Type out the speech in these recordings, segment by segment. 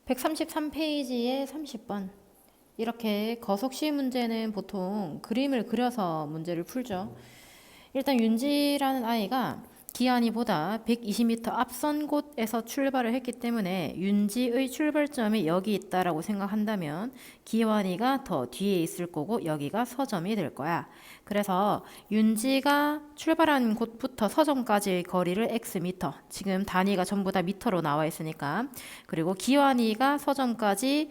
133페이지에 30번. 이렇게 거석시 문제는 보통 그림을 그려서 문제를 풀죠. 일단 윤지라는 아이가 기한이보다 120m 앞선 곳에서 출발을 했기 때문에 윤지의 출발점이 여기 있다라고 생각한다면 기환이가 더 뒤에 있을 거고 여기가 서점이 될 거야. 그래서 윤지가 출발한 곳부터 서점까지의 거리를 x미터, 지금 단위가 전부 다 미터로 나와 있으니까, 그리고 기환이가 서점까지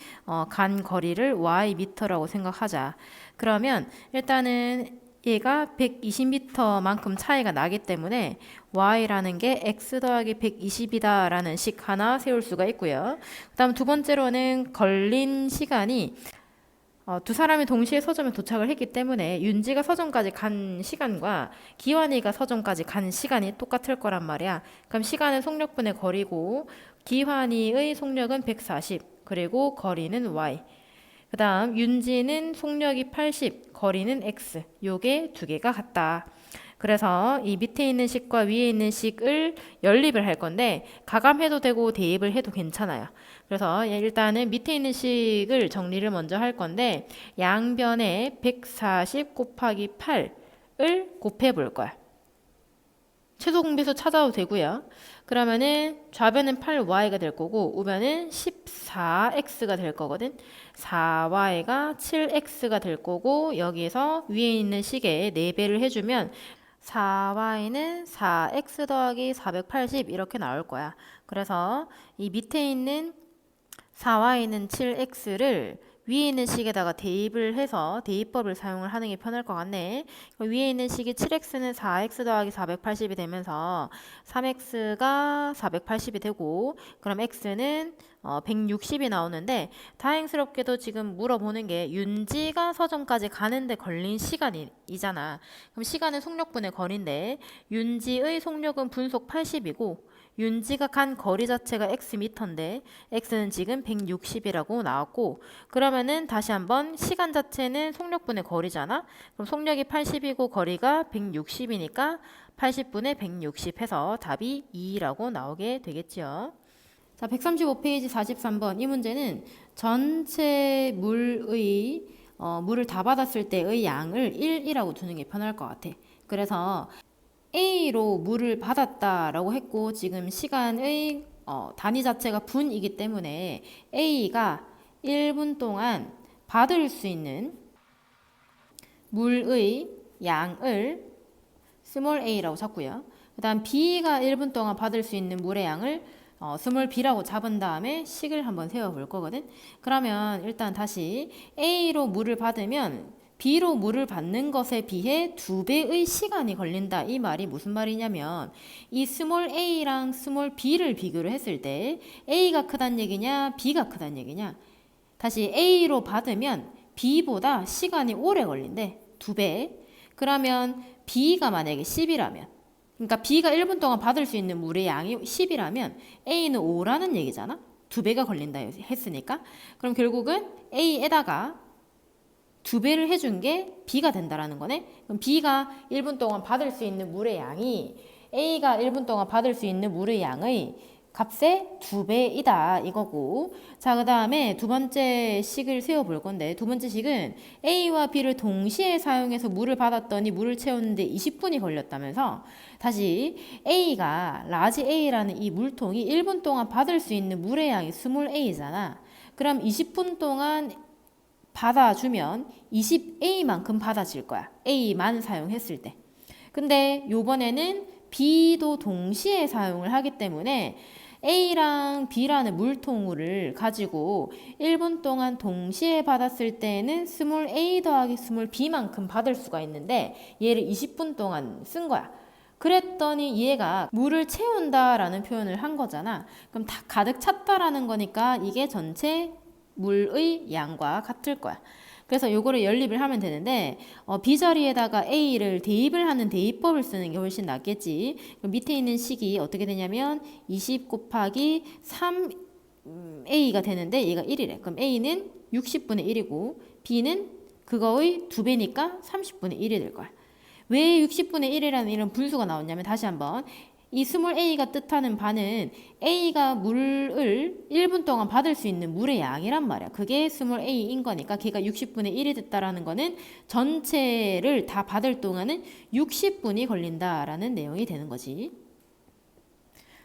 간 거리를 y 미터라고 생각하자. 그러면 일단은 얘가 120m만큼 차이가 나기 때문에 y라는 게 x 더하기 120이다 라는 식 하나 세울 수가 있고요. 그 다음 두 번째로는 걸린 시간이 두 사람이 동시에 서점에 도착을 했기 때문에 윤지가 서점까지 간 시간과 기환이가 서점까지 간 시간이 똑같을 거란 말이야. 그럼 시간은 속력분의 거리고 기환이의 속력은 140, 그리고 거리는 y. 그 다음 윤지는 속력이 80, 거리는 x. 요게 두 개가 같다. 그래서 이 밑에 있는 식과 위에 있는 식을 연립을 할 건데 가감해도 되고 대입을 해도 괜찮아요. 그래서 일단은 밑에 있는 식을 정리를 먼저 할 건데 양변에 140 곱하기 8을 곱해 볼 거야. 최소 공배수 찾아도 되고요. 그러면은 좌변은 8y가 될 거고 우변은 14x가 될 거거든. 4y가 7x가 될 거고 여기에서 위에 있는 식에 4배를 해주면 4y는 4x 더하기 480 이렇게 나올 거야. 그래서 이 밑에 있는 4y는 7x를 위에 있는 식에다가 대입을 해서 대입법을 사용을 하는 게 편할 것 같네. 위에 있는 식이 7x는 4x 더하기 480이 되면서 3x가 480이 되고 그럼 x는 160이 나오는데 다행스럽게도 지금 물어보는 게 윤지가 서점까지 가는데 걸린 시간이잖아. 그럼 시간은 속력분의 거리인데 윤지의 속력은 분속 80이고 윤지가 간 거리 자체가 x미터인데 x는 지금 160이라고 나왔고 그러면은 다시 한번 시간 자체는 속력분의 거리잖아. 그럼 속력이 80이고 거리가 160이니까 80분의 160 해서 답이 2라고 나오게 되겠죠. 자, 135페이지 43번. 이 문제는 전체 물의 물을 다 받았을 때의 양을 1이라고 두는 게 편할 것 같아. 그래서 A로 물을 받았다라고 했고 지금 시간의 단위 자체가 분이기 때문에 A가 1분 동안 받을 수 있는 물의 양을 스몰 a라고 잡고요. 그 다음 B가 1분 동안 받을 수 있는 물의 양을 스몰 b라고 잡은 다음에 식을 한번 세워볼 거거든. 그러면 일단 다시 A로 물을 받으면 B로 물을 받는 것에 비해 2배의 시간이 걸린다. 이 말이 무슨 말이냐면 이 스몰 a랑 스몰 b를 비교를 했을 때 A가 크단 얘기냐 B가 크단 얘기냐. 다시 A로 받으면 B보다 시간이 오래 걸린대. 2배. 그러면 B가 만약에 10이라면 그러니까 B가 1분 동안 받을 수 있는 물의 양이 10이라면 A는 5라는 얘기잖아. 2배가 걸린다 했으니까. 그럼 결국은 A에다가 2배를 해준 게 B가 된다라는 거네. 그럼 B가 1분 동안 받을 수 있는 물의 양이 A가 1분 동안 받을 수 있는 물의 양의 값의 2배이다 이거고. 자, 그 다음에 두 번째 식을 세워볼 건데 두 번째 식은 A와 B를 동시에 사용해서 물을 받았더니 물을 채우는데 20분이 걸렸다면서 다시 A가 라지 A라는 이 물통이 1분 동안 받을 수 있는 물의 양이 스몰 a잖아. 그럼 20분 동안 받아주면 20A만큼 받아질 거야. A만 사용했을 때. 근데 요번에는 B도 동시에 사용을 하기 때문에 A랑 B라는 물통을 가지고 1분 동안 동시에 받았을 때는 스몰 a 더하기 스몰 b만큼 받을 수가 있는데 얘를 20분 동안 쓴 거야. 그랬더니 얘가 물을 채운다라는 표현을 한 거잖아. 그럼 다 가득 찼다라는 거니까 이게 전체 물의 양과 같을 거야. 그래서 요거를 연립을 하면 되는데 B자리에다가 A를 대입을 하는 대입법을 쓰는 게 훨씬 낫겠지. 그럼 밑에 있는 식이 어떻게 되냐면 20 곱하기 3A가 되는데 얘가 1이래. 그럼 A는 60분의 1이고 B는 그거의 2배니까 30분의 1이 될 거야. 왜 60분의 1이라는 이런 분수가 나왔냐면 다시 한번 이 스몰 a가 뜻하는 바는 a가 물을 1분 동안 받을 수 있는 물의 양이란 말이야. 그게 스몰 a인 거니까 걔가 60분의 1이 됐다라는 거는 전체를 다 받을 동안은 60분이 걸린다라는 내용이 되는 거지.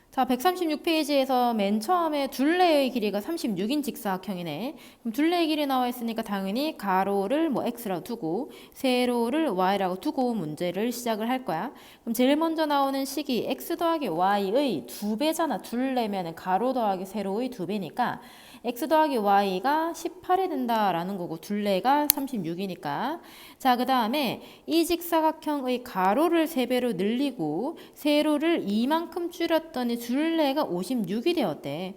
자, 136페이지에서 맨 처음에 둘레의 길이가 36인 직사각형이네. 그럼 둘레의 길이 나와 있으니까 당연히 가로를 뭐 x라고 두고 세로를 y라고 두고 문제를 시작을 할 거야. 그럼 제일 먼저 나오는 식이 x 더하기 y의 2배잖아. 둘레면은 가로 더하기 세로의 2배니까 x 더하기 y가 18이 된다라는 거고 둘레가 36이니까 자, 그 다음에 이 직사각형의 가로를 3배로 늘리고 세로를 이만큼 줄였더니 둘레가 56이 되었대.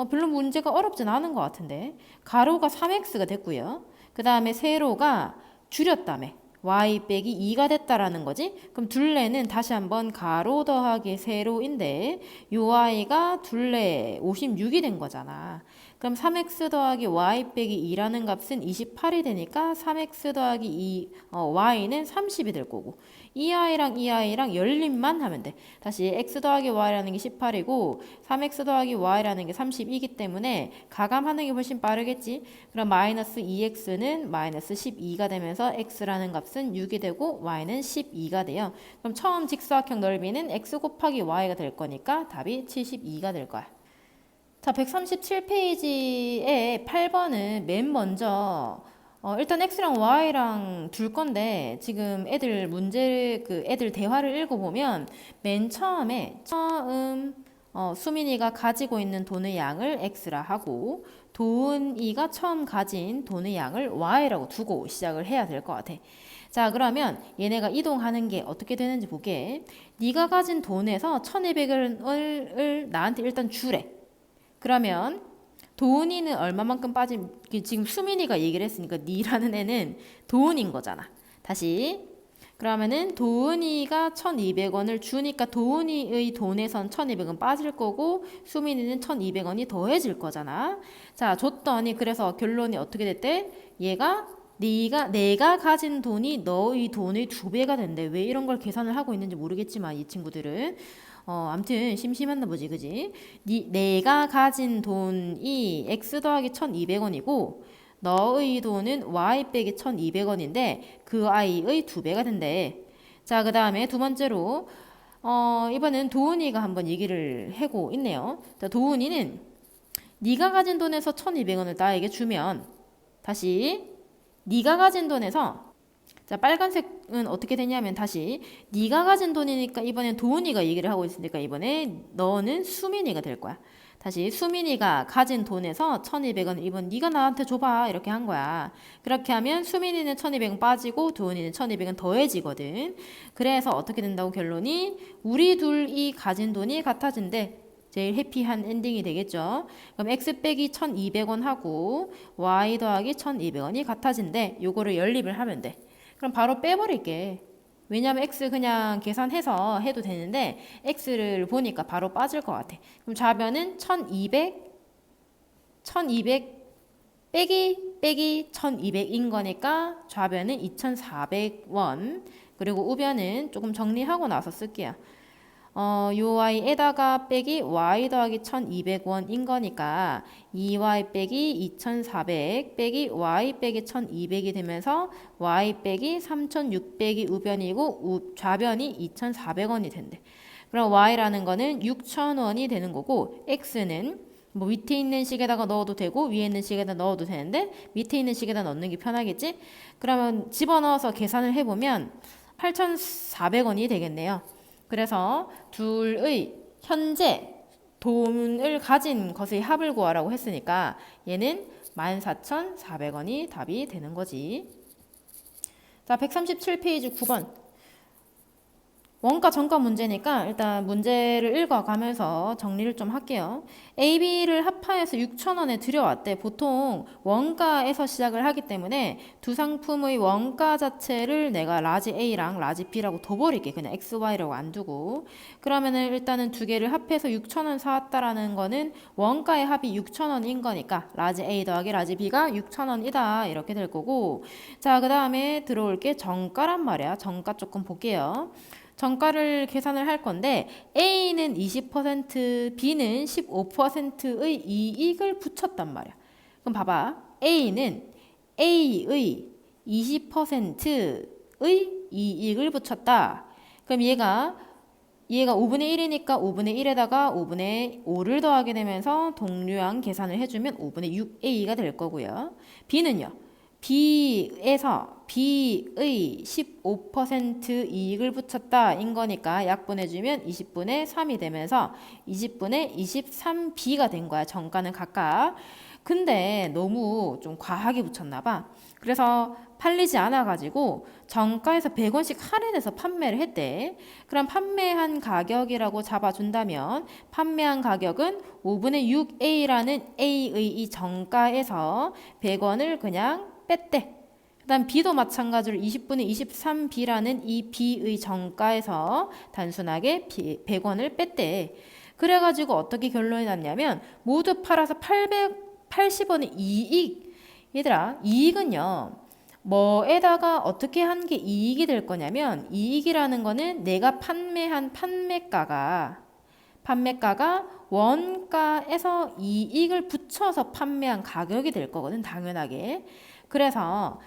별로 문제가 어렵진 않은 것 같은데 가로가 3x가 됐고요. 그 다음에 세로가 줄였다며 y 빼기 2가 됐다라는 거지. 그럼 둘레는 다시 한번 가로 더하기 세로인데 요 y가 둘레 56이 된 거잖아. 그럼 3x 더하기 y 빼기 2라는 값은 28이 되니까 3x 더하기 y는 30이 될 거고 이 i랑 열림만 하면 돼. 다시 x 더하기 y라는 게 18이고 3x 더하기 y라는 게 30이기 때문에 가감하는 게 훨씬 빠르겠지. 그럼 마이너스 2x는 마이너스 12가 되면서 x라는 값은 6이 되고 y는 12가 돼요. 그럼 처음 직사각형 넓이는 x 곱하기 y가 될 거니까 답이 72가 될 거야. 자, 137페이지에 8번은 맨 먼저 일단 x랑 y랑 둘 건데 지금 애들 애들 대화를 읽어보면 맨 처음 수민이가 가지고 있는 돈의 양을 x라 하고 도은이가 처음 가진 돈의 양을 y라고 두고 시작을 해야 될 것 같아. 자, 그러면 얘네가 이동하는 게 어떻게 되는지 볼게. 네가 가진 돈에서 1200원을 나한테 일단 주래. 그러면 도은이는 얼마만큼 빠짐? 지금 수민이가 얘기를 했으니까 니라는 애는 도은인 거잖아. 다시 그러면은 도은이가 1200원을 주니까 도은이의 돈에선 1200원 빠질 거고 수민이는 1200원이 더해질 거잖아. 자, 줬더니 그래서 결론이 어떻게 됐대? 얘가 내가 가진 돈이 너의 돈의 2배가 된대. 왜 이런 걸 계산을 하고 있는지 모르겠지만 이 친구들은 아무튼 심심했나 보지, 그지? 내가 가진 돈이 x 더하기 1200원이고 너의 돈은 y 빼기 1200원인데 그 i의 2배가 된대. 자, 그 다음에 두 번째로 이번엔 도은이가 한번 얘기를 하고 있네요. 자, 도은이는 네가 가진 돈에서 1200원을 나에게 주면 다시 네가 가진 돈에서 자, 빨간색은 어떻게 되냐면 다시 네가 가진 돈이니까 이번엔 도은이가 얘기를 하고 있으니까 이번에 너는 수민이가 될 거야. 다시 수민이가 가진 돈에서 1200원 이번 네가 나한테 줘봐 이렇게 한 거야. 그렇게 하면 수민이는 1200원 빠지고 도은이는 1200원 더해지거든. 그래서 어떻게 된다고 결론이 우리 둘이 가진 돈이 같아진대. 제일 해피한 엔딩이 되겠죠. 그럼 x 빼기 1200원 하고 y 더하기 1200원이 같아진대. 요거를 연립을 하면 돼. 그럼 바로 빼버릴게. 왜냐면 x 그냥 계산해서 해도 되는데 x를 보니까 바로 빠질 것 같아. 그럼 좌변은 1200 빼기 1200인 거니까 좌변은 2400원. 그리고 우변은 조금 정리하고 나서 쓸게요. 요 y에다가 빼기 y 더하기 1200원인 거니까 2y 빼기 2400 빼기 y 빼기 1200이 되면서 y 빼기 3600이 우변이고 좌변이 2400원이 된대. 그럼 y라는 거는 6000원이 되는 거고 x는 뭐 밑에 있는 식에다가 넣어도 되고 위에 있는 식에다 넣어도 되는데 밑에 있는 식에다 넣는 게 편하겠지? 그러면 집어넣어서 계산을 해보면 8400원이 되겠네요. 그래서 둘의 현재 돈을 가진 것의 합을 구하라고 했으니까 얘는 14,400원이 답이 되는 거지. 자, 137페이지 9번. 원가 정가 문제니까 일단 문제를 읽어가면서 정리를 좀 할게요. A, B를 합하여서 6,000원에 들여왔대. 보통 원가에서 시작을 하기 때문에 두 상품의 원가 자체를 내가 라지 A랑 라지 B라고 둬버릴게. 그냥 X, Y라고 안 두고. 그러면은 일단은 두 개를 합해서 6,000원 사왔다라는 거는 원가의 합이 6,000원인 거니까 라지 A 더하기 라지 B가 6,000원이다. 이렇게 될 거고. 자, 그 다음에 들어올 게 정가란 말이야. 정가 조금 볼게요. 정가를 계산을 할 건데 A는 20%, B는 15%의 이익을 붙였단 말이야. 그럼 봐봐. A는 A의 20%의 이익을 붙였다. 그럼 얘가 5분의 1이니까 5분의 1에다가 5분의 5를 더하게 되면서 동류항 계산을 해주면 5분의 6A가 될 거고요. B는요. B에서 B의 15% 이익을 붙였다 인 거니까 약분해주면 20분의 3이 되면서 20분의 23B가 된 거야. 정가는 각각. 근데 너무 좀 과하게 붙였나 봐. 그래서 팔리지 않아가지고 정가에서 100원씩 할인해서 판매를 했대. 그럼 판매한 가격이라고 잡아준다면 판매한 가격은 5분의 6A라는 A의 이 정가에서 100원을 그냥 뺐대. 그 다음 B도 마찬가지로 20분의 23B라는 이 B의 정가에서 단순하게 100원을 뺐대. 그래가지고 어떻게 결론이 났냐면 모두 팔아서 880원의 이익. 얘들아, 이익은요. 뭐에다가 어떻게 한 게 이익이 될 거냐면 이익이라는 거는 내가 판매한 판매가가 원가에서 이익을 붙여서 판매한 가격이 될 거거든, 당연하게. 그래서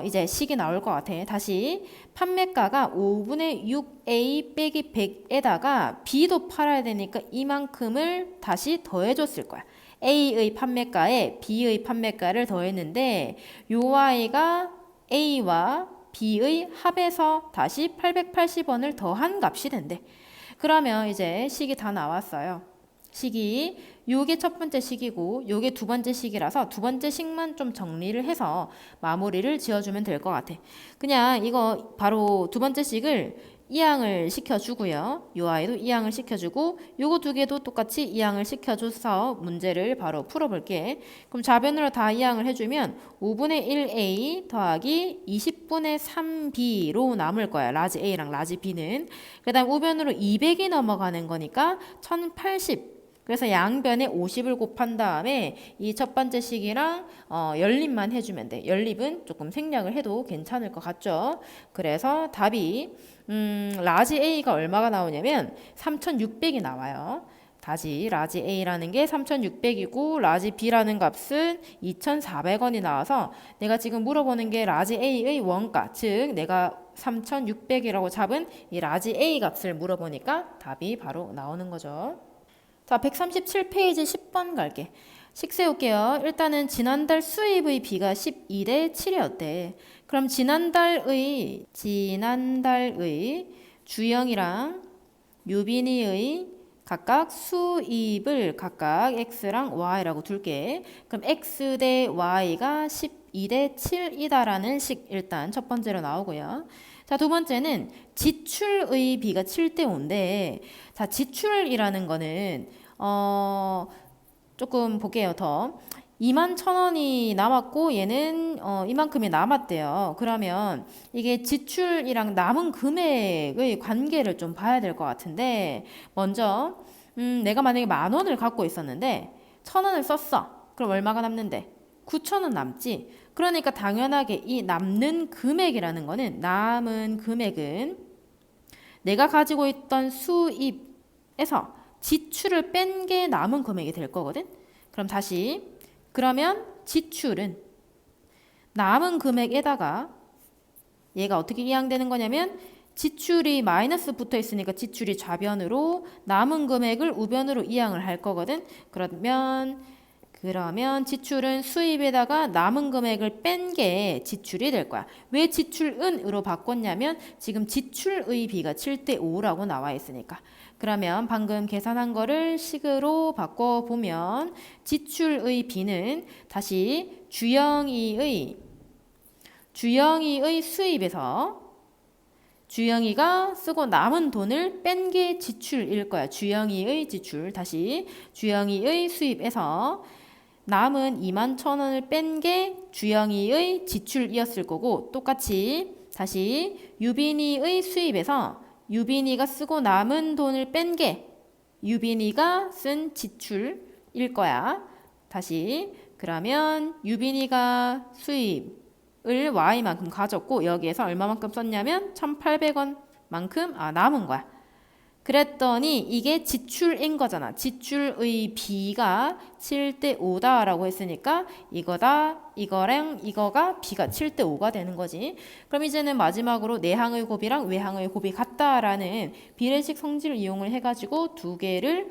이제 식이 나올 것 같아. 다시 판매가가 5분의 6A 빼기 100에다가 B도 팔아야 되니까 이만큼을 다시 더해줬을 거야. A의 판매가에 B의 판매가를 더했는데 요 Y가 A와 B의 합에서 다시 880원을 더한 값이 된대. 그러면 이제 식이 다 나왔어요. 식이 요게 첫 번째 식이고 요게 두 번째 식이라서 두 번째 식만 좀 정리를 해서 마무리를 지어주면 될 것 같아. 그냥 이거 바로 두 번째 식을 이항을 시켜주고요. 요 아이도 이항을 시켜주고 요거 두 개도 똑같이 이항을 시켜줘서 문제를 바로 풀어볼게. 그럼 좌변으로 다 이항을 해주면 5분의 1A 더하기 20분의 3B로 남을 거야. 라지 A랑 라지 B는. 그 다음 우변으로 200이 넘어가는 거니까 1080. 그래서 양변에 50을 곱한 다음에 이 첫 번째 식이랑 연립만 해주면 돼. 연립은 조금 생략을 해도 괜찮을 것 같죠? 그래서 답이 라지 A가 얼마가 나오냐면 3600이 나와요. 다시 라지 A라는 게 3600이고 라지 B라는 값은 2400원이 나와서 내가 지금 물어보는 게 라지 A의 원가, 즉 내가 3600이라고 잡은 이 라지 A 값을 물어보니까 답이 바로 나오는 거죠. 자, 137페이지 10번 갈게. 식 세울게요. 일단은 지난달 수입의 비가 12대 7이었대. 그럼 지난달의 주영이랑 유빈이의 각각 수입을 각각 x랑 y라고 둘게. 그럼 x 대 y가 12대 7이다라는 식 일단 첫 번째로 나오고요. 자, 두 번째는 지출의 비가 7대 5인데 자, 지출이라는 거는 조금 볼게요. 더 21,000원이 남았고 얘는 이만큼이 남았대요. 그러면 이게 지출이랑 남은 금액의 관계를 좀 봐야 될 것 같은데 먼저 내가 만약에 10,000원을 갖고 있었는데 1,000원을 썼어. 그럼 얼마가 남는데? 9,000원 남지. 그러니까 당연하게 이 남는 금액이라는 거는 남은 금액은 내가 가지고 있던 수입에서 지출을 뺀 게 남은 금액이 될 거거든. 그럼 다시 그러면 지출은 남은 금액에다가 얘가 어떻게 이항되는 거냐면 지출이 마이너스 붙어 있으니까 지출이 좌변으로 남은 금액을 우변으로 이항을 할 거거든. 그러면 지출은 수입에다가 남은 금액을 뺀 게 지출이 될 거야. 왜 지출은으로 바꿨냐면 지금 지출의 비가 7대 5라고 나와 있으니까. 그러면 방금 계산한 거를 식으로 바꿔보면 지출의 비는 다시 주영이의 수입에서 주영이가 쓰고 남은 돈을 뺀 게 지출일 거야. 주영이의 지출. 다시 주영이의 수입에서 남은 21,000원을 뺀 게 주영이의 지출이었을 거고 똑같이 다시 유빈이의 수입에서 유빈이가 쓰고 남은 돈을 뺀 게 유빈이가 쓴 지출일 거야. 다시 그러면 유빈이가 수입을 Y만큼 가졌고 여기에서 얼마만큼 썼냐면 1,800원 만큼 남은 거야. 그랬더니 이게 지출인 거잖아. 지출의 B가 7대 5다라고 했으니까 이거다, 이거랑 이거가 B가 7대 5가 되는 거지. 그럼 이제는 마지막으로 내항의 곱이랑 외항의 곱이 같다라는 비례식 성질을 이용을 해가지고 두 개를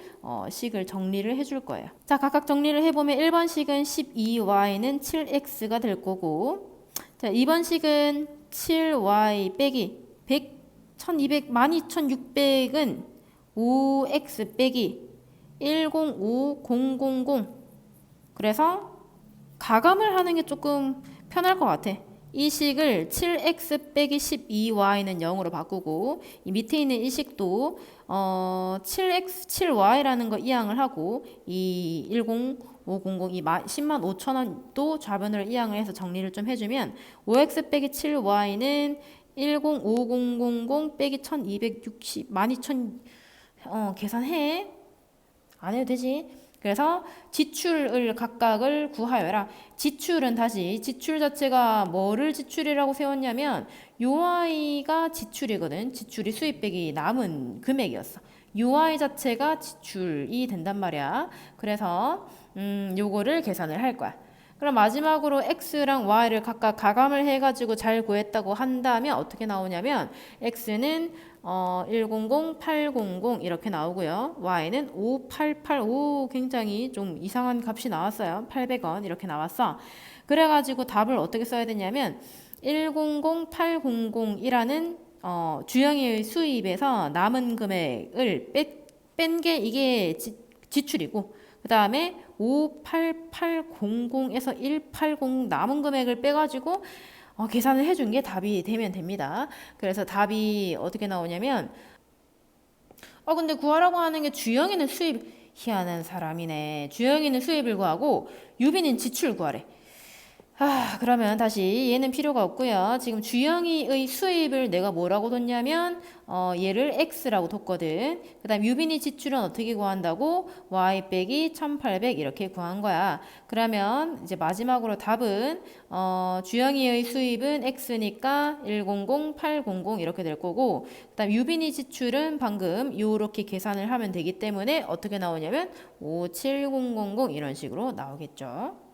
식을 정리를 해줄 거예요. 자, 각각 정리를 해보면 1번 식은 12y는 7x가 될 거고, 자, 2번 식은 7y 빼기 100 1200, 12600은 5x 빼기 105000. 그래서 가감을 하는 게 조금 편할 것 같아. 이 식을 7x 빼기 12y는 0으로 바꾸고, 이 밑에 있는 이 식도 7y라는 거 이항을 하고, 이 10500, 이 105,000원도 좌변으로 이항을 해서 정리를 좀 해주면 5x 빼기 7y는 105000 빼기 1260 12000 계산해. 안 해도 되지. 그래서 지출을 각각을 구하여라. 지출은 다시 지출 자체가 뭐를 지출이라고 세웠냐면 UI가 지출이거든. 지출이 수입 빼기 남은 금액이었어. UI 자체가 지출이 된단 말이야. 그래서 요거를 계산을 할 거야. 그럼 마지막으로 x랑 y를 각각 가감을 해가지고 잘 구했다고 한다면 어떻게 나오냐면 x는 100, 800 이렇게 나오고요. y는 5885 굉장히 좀 이상한 값이 나왔어요. 800원 이렇게 나왔어. 그래가지고 답을 어떻게 써야 되냐면 100, 800이라는 주영이의 수입에서 남은 금액을 뺀 게 이게 지출이고, 그 다음에 58800에서 180 남은 금액을 빼가지고 계산을 해준 게 답이 되면 됩니다. 그래서 답이 어떻게 나오냐면 근데 구하라고 하는 게 주영이는 수입, 희한한 사람이네. 주영이는 수입을 구하고 유빈은 지출 구하래. 그러면 다시 얘는 필요가 없고요. 지금 주영이의 수입을 내가 뭐라고 뒀냐면 얘를 x라고 뒀거든. 그 다음 유빈이 지출은 어떻게 구한다고? y 빼기 1800 이렇게 구한 거야. 그러면 이제 마지막으로 답은 주영이의 수입은 x니까 100, 800 이렇게 될 거고, 그 다음 유빈이 지출은 방금 요렇게 계산을 하면 되기 때문에 어떻게 나오냐면 57000 이런 식으로 나오겠죠.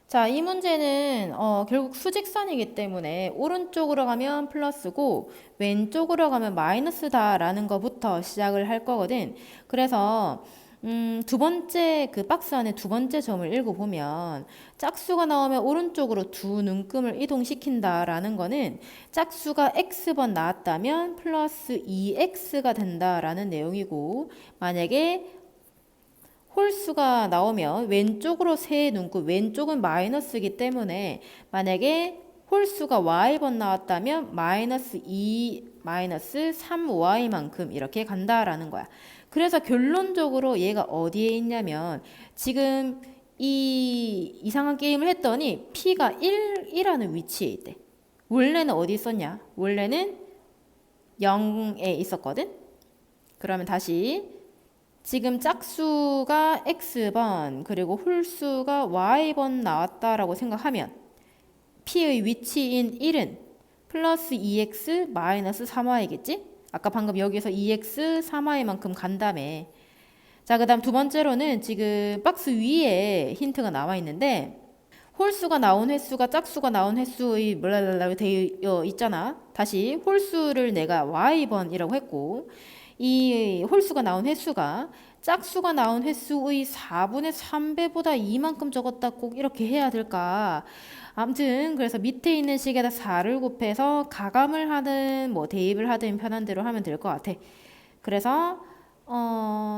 자, 이 문제는 결국 수직선이기 때문에 오른쪽으로 가면 플러스고 왼쪽으로 가면 마이너스다라는 거부터 시작을 할 거거든. 그래서 두 번째 그 박스 안에 두 번째 점을 읽어보면 짝수가 나오면 오른쪽으로 두 눈금을 이동시킨다라는 거는 짝수가 x번 나왔다면 플러스 2x가 된다라는 내용이고, 만약에 홀수가 나오면 왼쪽으로 세 눈금, 왼쪽은 마이너스이기 때문에 만약에 홀수가 y번 나왔다면 마이너스 2, 마이너스 3y만큼 이렇게 간다라는 거야. 그래서 결론적으로 얘가 어디에 있냐면 지금 이 이상한 게임을 했더니 p가 1이라는 위치에 있대. 원래는 어디 있었냐? 원래는 0에 있었거든? 그러면 다시 지금 짝수가 x번 그리고 홀수가 y번 나왔다라고 생각하면 p의 위치인 1은 플러스 2x 마이너스 3y겠지? 아까 방금 여기서 2x 3y만큼 간다며. 자, 그 다음 두 번째로는 지금 박스 위에 힌트가 나와 있는데 홀수가 나온 횟수가 짝수가 나온 횟수의 뭐라고 되어 있잖아. 다시 홀수를 내가 y번이라고 했고, 이 홀수가 나온 횟수가 짝수가 나온 횟수의 4분의 3배보다 이만큼 적었다 꼭 이렇게 해야 될까? 아무튼 그래서 밑에 있는 식에다 4를 곱해서 가감을 하든 뭐 대입을 하든 편한 대로 하면 될 것 같아. 그래서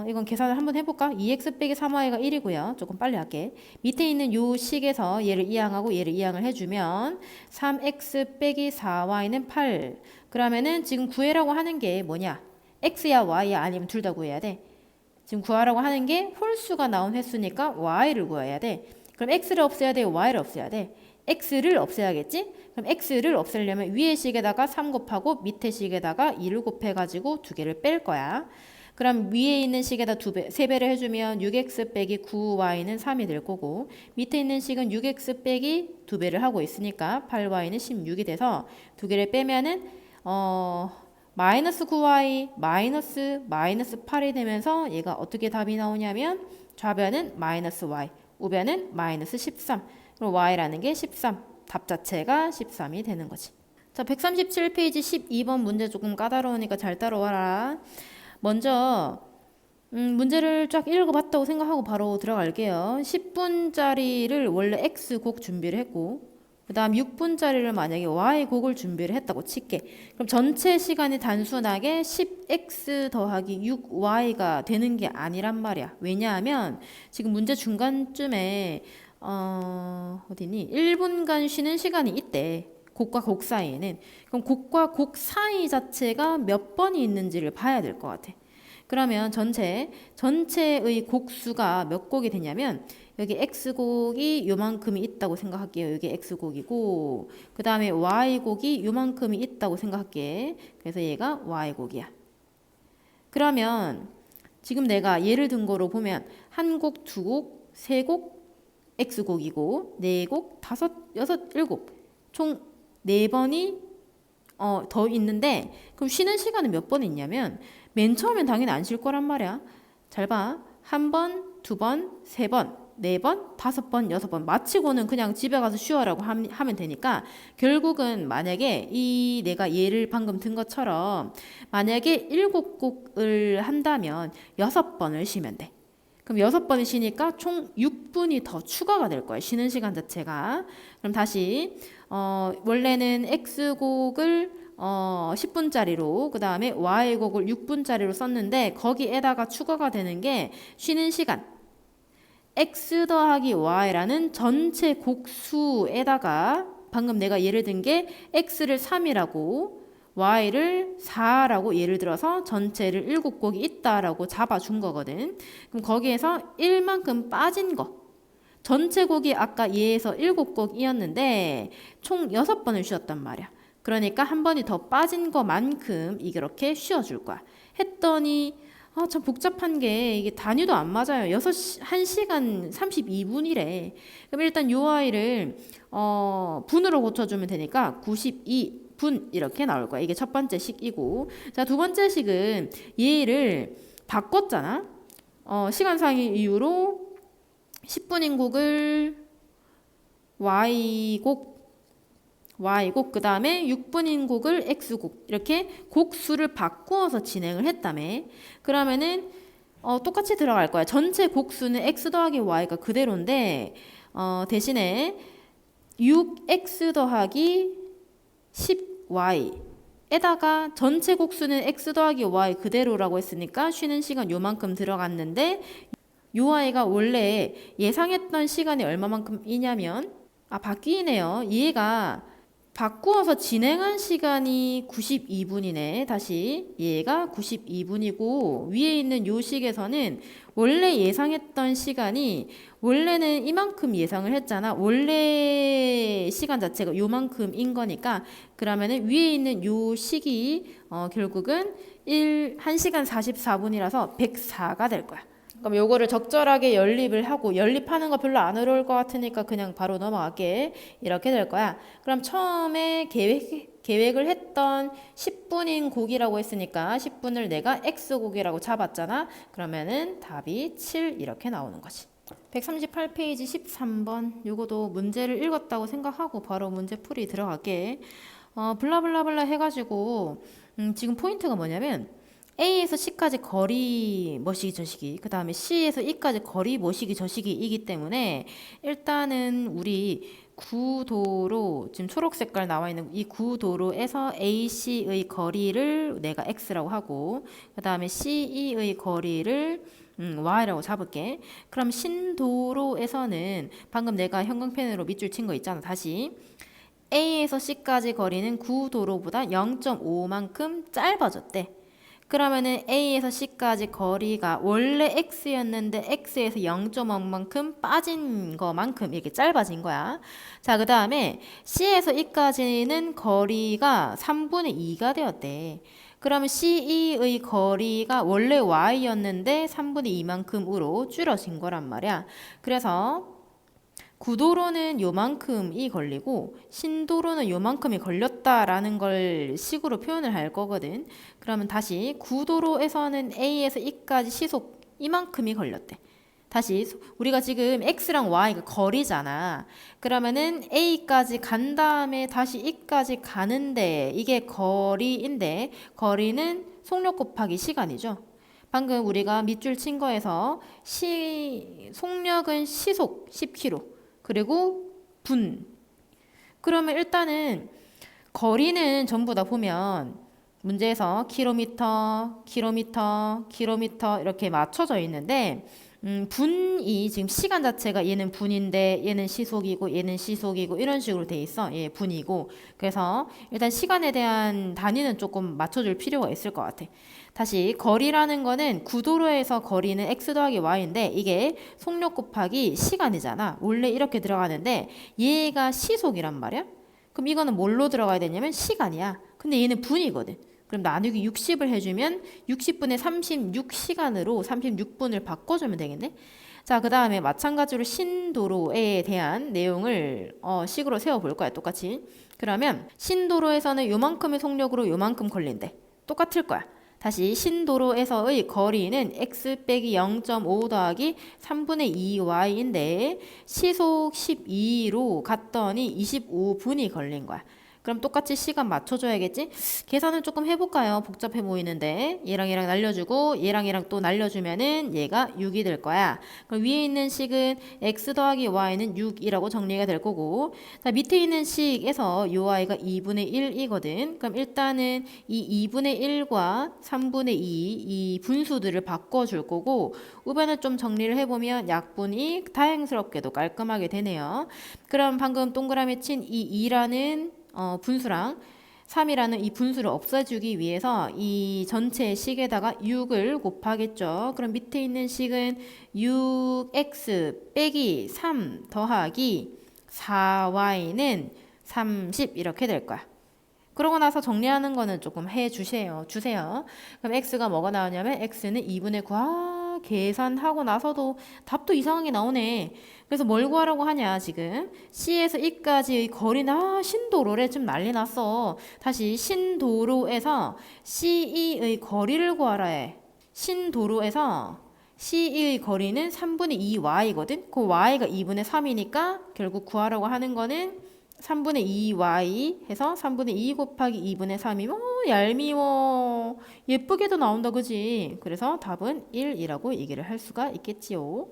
이건 계산을 한번 해볼까? 2x 빼기 3y가 1이고요. 조금 빨리 할게. 밑에 있는 요 식에서 얘를 이항하고 얘를 이항을 해주면 3x 빼기 4y는 8. 그러면은 지금 구해라고 하는 게 뭐냐? x야 y야 아니면 둘 다 구해야 돼. 지금 구하라고 하는 게 홀수가 나온 횟수니까 y를 구해야 돼. 그럼 x를 없애야 돼, y를 없애야 돼. x를 없애야겠지? 그럼 x를 없애려면 위의 식에다가 3 곱하고 밑에 식에다가 2를 곱해가지고 두 개를 뺄 거야. 그럼 위에 있는 식에다 3배를 해주면 6x 빼기 9y는 3이 될 거고, 밑에 있는 식은 6x 빼기 2배를 하고 있으니까 8y는 16이 돼서 두 개를 빼면은 마이너스 9y 마이너스 8이 되면서 얘가 어떻게 답이 나오냐면 좌변은 마이너스 y, 우변은 마이너스 13. 그럼 y라는 게 13. 답 자체가 13이 되는 거지. 자, 137페이지 12번 문제 조금 까다로우니까 잘 따라와라. 먼저 문제를 쫙 읽어봤다고 생각하고 바로 들어갈게요. 10분짜리를 원래 x곡 준비를 했고 그 다음 6분짜리를 만약에 y곡을 준비를 했다고 칠게. 그럼 전체 시간이 단순하게 10x 더하기 6y가 되는 게 아니란 말이야. 왜냐하면 지금 문제 중간쯤에 어디니? 1분간 쉬는 시간이 있대. 곡과 곡 사이에는. 그럼 곡과 곡 사이 자체가 몇 번이 있는지를 봐야 될 것 같아. 그러면 전체의 곡수가 몇 곡이 되냐면 여기 x곡이 요만큼이 있다고 생각할게요. 여기 x곡이고 그 다음에 y곡이 요만큼이 있다고 생각할게. 그래서 얘가 y곡이야. 그러면 지금 내가 예를 든 거로 보면 한 곡, 두 곡, 세 곡 x곡이고 네 곡, 다섯, 여섯, 일곱 총 네 번이 더 있는데 그럼 쉬는 시간은 몇 번 있냐면 맨 처음엔 당연히 안 쉴 거란 말이야. 잘 봐. 한 번, 두 번, 세 번, 네 번, 다섯 번, 여섯 번 마치고는 그냥 집에 가서 쉬어라고 하면 되니까 결국은 만약에 이 내가 예를 방금 든 것처럼 만약에 7곡을 한다면 6번을 쉬면 돼. 그럼 6번을 쉬니까 총 6분이 더 추가가 될 거야. 쉬는 시간 자체가. 그럼 다시 원래는 X곡을 10분짜리로 그 다음에 Y곡을 6분짜리로 썼는데 거기에다가 추가가 되는 게 쉬는 시간 X 더하기 Y라는 전체 곡수에다가 방금 내가 예를 든 게 X를 3이라고 y를 4라고 예를 들어서 전체를 7곡이 있다라고 잡아준 거거든. 그럼 거기에서 1만큼 빠진 거. 전체 곡이 아까 얘에서 7곡이었는데 총 6번을 쉬었단 말이야. 그러니까 한 번이 더 빠진 것만큼 이렇게 쉬어줄 거야. 했더니 참 복잡한 게 이게 단위도 안 맞아요. 1시간 32분이래. 그럼 일단 요 아이를 분으로 고쳐주면 되니까 92분 이렇게 나올 거야. 이게 첫 번째 식이고. 자, 두 번째 식은 얘를 바꿨잖아. 시간상의 이유로 10분인 곡을 Y곡 그 다음에 6분인 곡을 X곡 이렇게 곡수를 바꾸어서 진행을 했다며. 그러면은 똑같이 들어갈 거야. 전체 곡수는 X 더하기 Y가 그대로인데 대신에 6X 더하기 10Y 에다가 전체 곡수는 X 더하기 Y 그대로라고 했으니까 쉬는 시간 요만큼 들어갔는데 요 아이가 원래 예상했던 시간이 얼마만큼이냐면 바뀌네요. 얘가 바꾸어서 진행한 시간이 92분이네. 다시 얘가 92분이고 위에 있는 요 식에서는 원래 예상했던 시간이 원래는 이만큼 예상을 했잖아. 원래 시간 자체가 요만큼인 거니까 그러면은 위에 있는 요 식이 결국은 1시간 44분이라서 104가 될 거야. 그럼 요거를 적절하게 연립을 하고 연립하는 거 별로 안 어려울 것 같으니까 그냥 바로 넘어갈게. 이렇게 될 거야. 그럼 처음에 계획을 했던 10분인 곡이라고 했으니까 10분을 내가 X곡이라고 잡았잖아. 그러면은 답이 7 이렇게 나오는 거지. 138페이지 13번 요거도 문제를 읽었다고 생각하고 바로 문제 풀이 들어갈게. 블라블라블라 해가지고 지금 포인트가 뭐냐면 A에서 C까지 거리 뭐시기 저시기 그 다음에 C에서 E까지 거리 뭐시기 저시기이기 때문에 일단은 우리 구도로 지금 초록 색깔 나와 있는 이 구도로에서 AC의 거리를 내가 X라고 하고 그 다음에 CE의 거리를 Y라고 잡을게. 그럼 신도로에서는 방금 내가 형광펜으로 밑줄 친 거 있잖아. 다시 A에서 C까지 거리는 구도로보다 0.5만큼 짧아졌대. 그러면은 A에서 C까지 거리가 원래 X였는데 X에서 0.5만큼 빠진 거만큼 이렇게 짧아진 거야. 자, 그 다음에 C에서 E까지는 거리가 3분의 2가 되었대. 그러면 CE의 거리가 원래 Y였는데 3분의 2만큼으로 줄어진 거란 말이야. 그래서 구도로는 요만큼이 걸리고 신도로는 요만큼이 걸렸다라는 걸 식으로 표현을 할 거거든. 그러면 다시 구도로에서는 A에서 E까지 시속 이만큼이 걸렸대. 다시 우리가 지금 X랑 Y가 거리잖아. 그러면은 A까지 간 다음에 다시 E까지 가는데 이게 거리인데 거리는 속력 곱하기 시간이죠. 방금 우리가 밑줄 친 거에서 속력은 시속 10km 그리고 분. 그러면 일단은 거리는 전부 다 보면 문제에서 킬로미터 이렇게 맞춰져 있는데 분이 지금 시간 자체가 얘는 분인데 얘는 시속이고 얘는 시속이고 이런 식으로 돼 있어. 얘 분이고. 그래서 일단 시간에 대한 단위는 조금 맞춰줄 필요가 있을 것 같아. 다시 거리라는 거는 구도로에서 거리는 x 더하기 y인데 이게 속력 곱하기 시간이잖아. 원래 이렇게 들어가는데 얘가 시속이란 말이야. 그럼 이거는 뭘로 들어가야 되냐면 시간이야. 근데 얘는 분이거든. 그럼 나누기 60을 해주면 60분의 36시간으로 36분을 바꿔주면 되겠네. 자, 그 다음에 마찬가지로 신도로에 대한 내용을 식으로 세워볼 거야. 똑같이. 그러면 신도로에서는 요만큼의 속력으로 요만큼 걸린대. 똑같을 거야. 다시 신도로에서의 거리는 x 빼기 0.5 더하기 3분의 2y인데 시속 12로 갔더니 25분이 걸린 거야. 그럼 똑같이 시간 맞춰줘야겠지? 계산을 조금 해볼까요? 복잡해 보이는데 얘랑 날려주고 얘랑 또 날려주면은 얘가 6이 될 거야. 그럼 위에 있는 식은 x 더하기 y는 6이라고 정리가 될 거고 자 밑에 있는 식에서 요 y가 2분의 1이거든. 그럼 일단은 이 2분의 1과 3분의 2 이 분수들을 바꿔줄 거고 우변을 좀 정리를 해보면 약분이 다행스럽게도 깔끔하게 되네요. 그럼 방금 동그라미 친 이 2라는 분수랑 3이라는 이 분수를 없애주기 위해서 이 전체 식에다가 6을 곱하겠죠. 그럼 밑에 있는 식은 6x 빼기 3 더하기 4y는 30 이렇게 될 거야. 그러고 나서 정리하는 거는 조금 주세요. 그럼 x가 뭐가 나오냐면 x는 2분의 9. 계산하고 나서도 답도 이상하게 나오네. 그래서 뭘 구하라고 하냐 지금 C에서 E까지의 거리나 신도로래 좀 난리 났어. 다시 신도로에서 CE의 거리를 구하라 해. 신도로에서 CE의 거리는 3분의 2y거든. 그 y가 2분의 3이니까 결국 구하라고 하는 거는 3분의 2y 해서 3분의 2 곱하기 2분의 3이면 얄미워. 예쁘게도 나온다 그지? 그래서 답은 1이라고 얘기를 할 수가 있겠지요.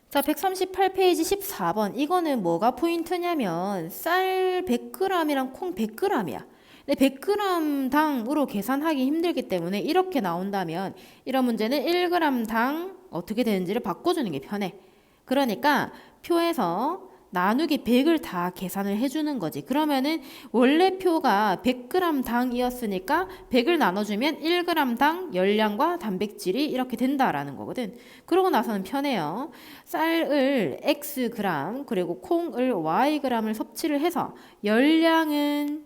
자, 138페이지 14번. 이거는 뭐가 포인트냐면 쌀 100g이랑 콩 100g이야. 근데 100g당으로 계산하기 힘들기 때문에 이렇게 나온다면 이런 문제는 1g당 어떻게 되는지를 바꿔주는 게 편해. 그러니까 표에서 나누기 100을 다 계산을 해주는 거지. 그러면은 원래 표가 100g 당이었으니까 100을 나눠주면 1g 당 열량과 단백질이 이렇게 된다라는 거거든. 그러고 나서는 편해요. 쌀을 x g 그리고 콩을 y g을 섭취를 해서 열량은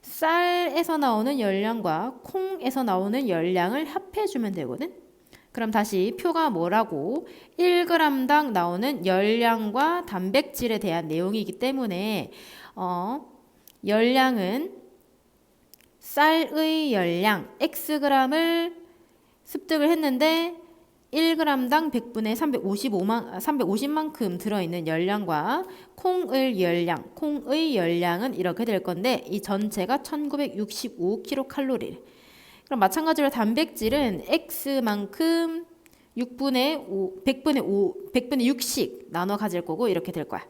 쌀에서 나오는 열량과 콩에서 나오는 열량을 합해주면 되거든. 그럼 다시 표가 뭐라고 1g당 나오는 열량과 단백질에 대한 내용이기 때문에 열량은 쌀의 열량 xg을 습득을 했는데 1g당 100분의 350만큼 들어있는 열량과 콩의 열량은 이렇게 될 건데 이 전체가 1965kcal. 그럼 마찬가지로 단백질은 x만큼 100분의 6씩 나눠 가질 거고 이렇게 될 거야.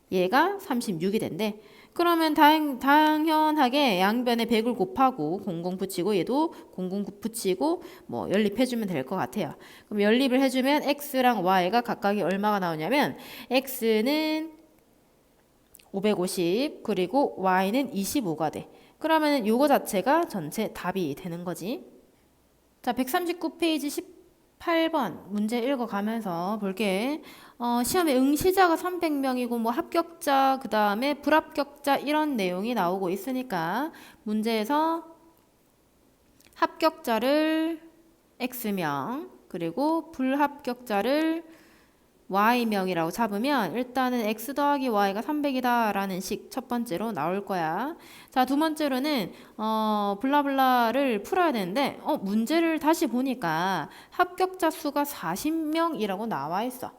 얘가 36이 된대. 그러면 당연하게 양변에 100을 곱하고 00 붙이고 얘도 00 붙이고 뭐 연립해주면 될 것 같아요. 그럼 연립을 해주면 x랑 y가 각각이 얼마가 나오냐면 x는 550 그리고 y는 25가 돼. 그러면 요거 자체가 전체 답이 되는 거지. 자, 139페이지 18번 문제 읽어가면서 볼게. 시험에 응시자가 300명이고 뭐 합격자 그 다음에 불합격자 이런 내용이 나오고 있으니까 문제에서 합격자를 X명 그리고 불합격자를 y명이라고 잡으면 일단은 x 더하기 y가 300이다 라는 식 첫 번째로 나올 거야. 자, 두 번째로는 블라블라를 풀어야 되는데 문제를 다시 보니까 합격자 수가 40명이라고 나와 있어.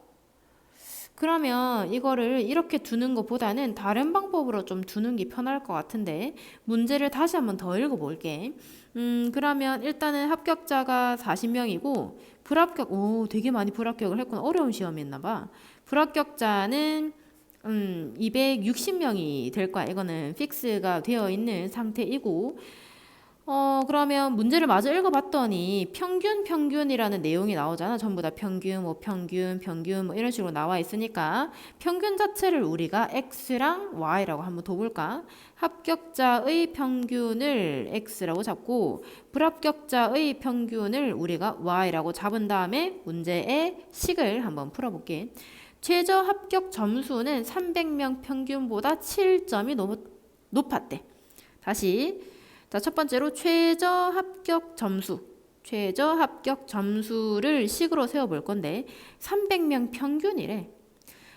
그러면 이거를 이렇게 두는 것보다는 다른 방법으로 좀 두는 게 편할 것 같은데 문제를 다시 한번 더 읽어볼게. 그러면 일단은 합격자가 40명이고 되게 많이 불합격을 했구나. 어려운 시험이었나 봐. 불합격자는 260명이 될 거야. 이거는 픽스가 되어 있는 상태이고 그러면 문제를 마저 읽어봤더니 평균이라는 내용이 나오잖아. 전부 다 평균, 평균 뭐 이런 식으로 나와 있으니까 평균 자체를 우리가 x랑 y라고 한번 둬볼까? 합격자의 평균을 x라고 잡고 불합격자의 평균을 우리가 y라고 잡은 다음에 문제의 식을 한번 풀어볼게. 최저 합격 점수는 300명 평균보다 7점이 높았대. 다시 자, 첫 번째로 최저 합격 점수를 식으로 세워볼 건데 300명 평균이래.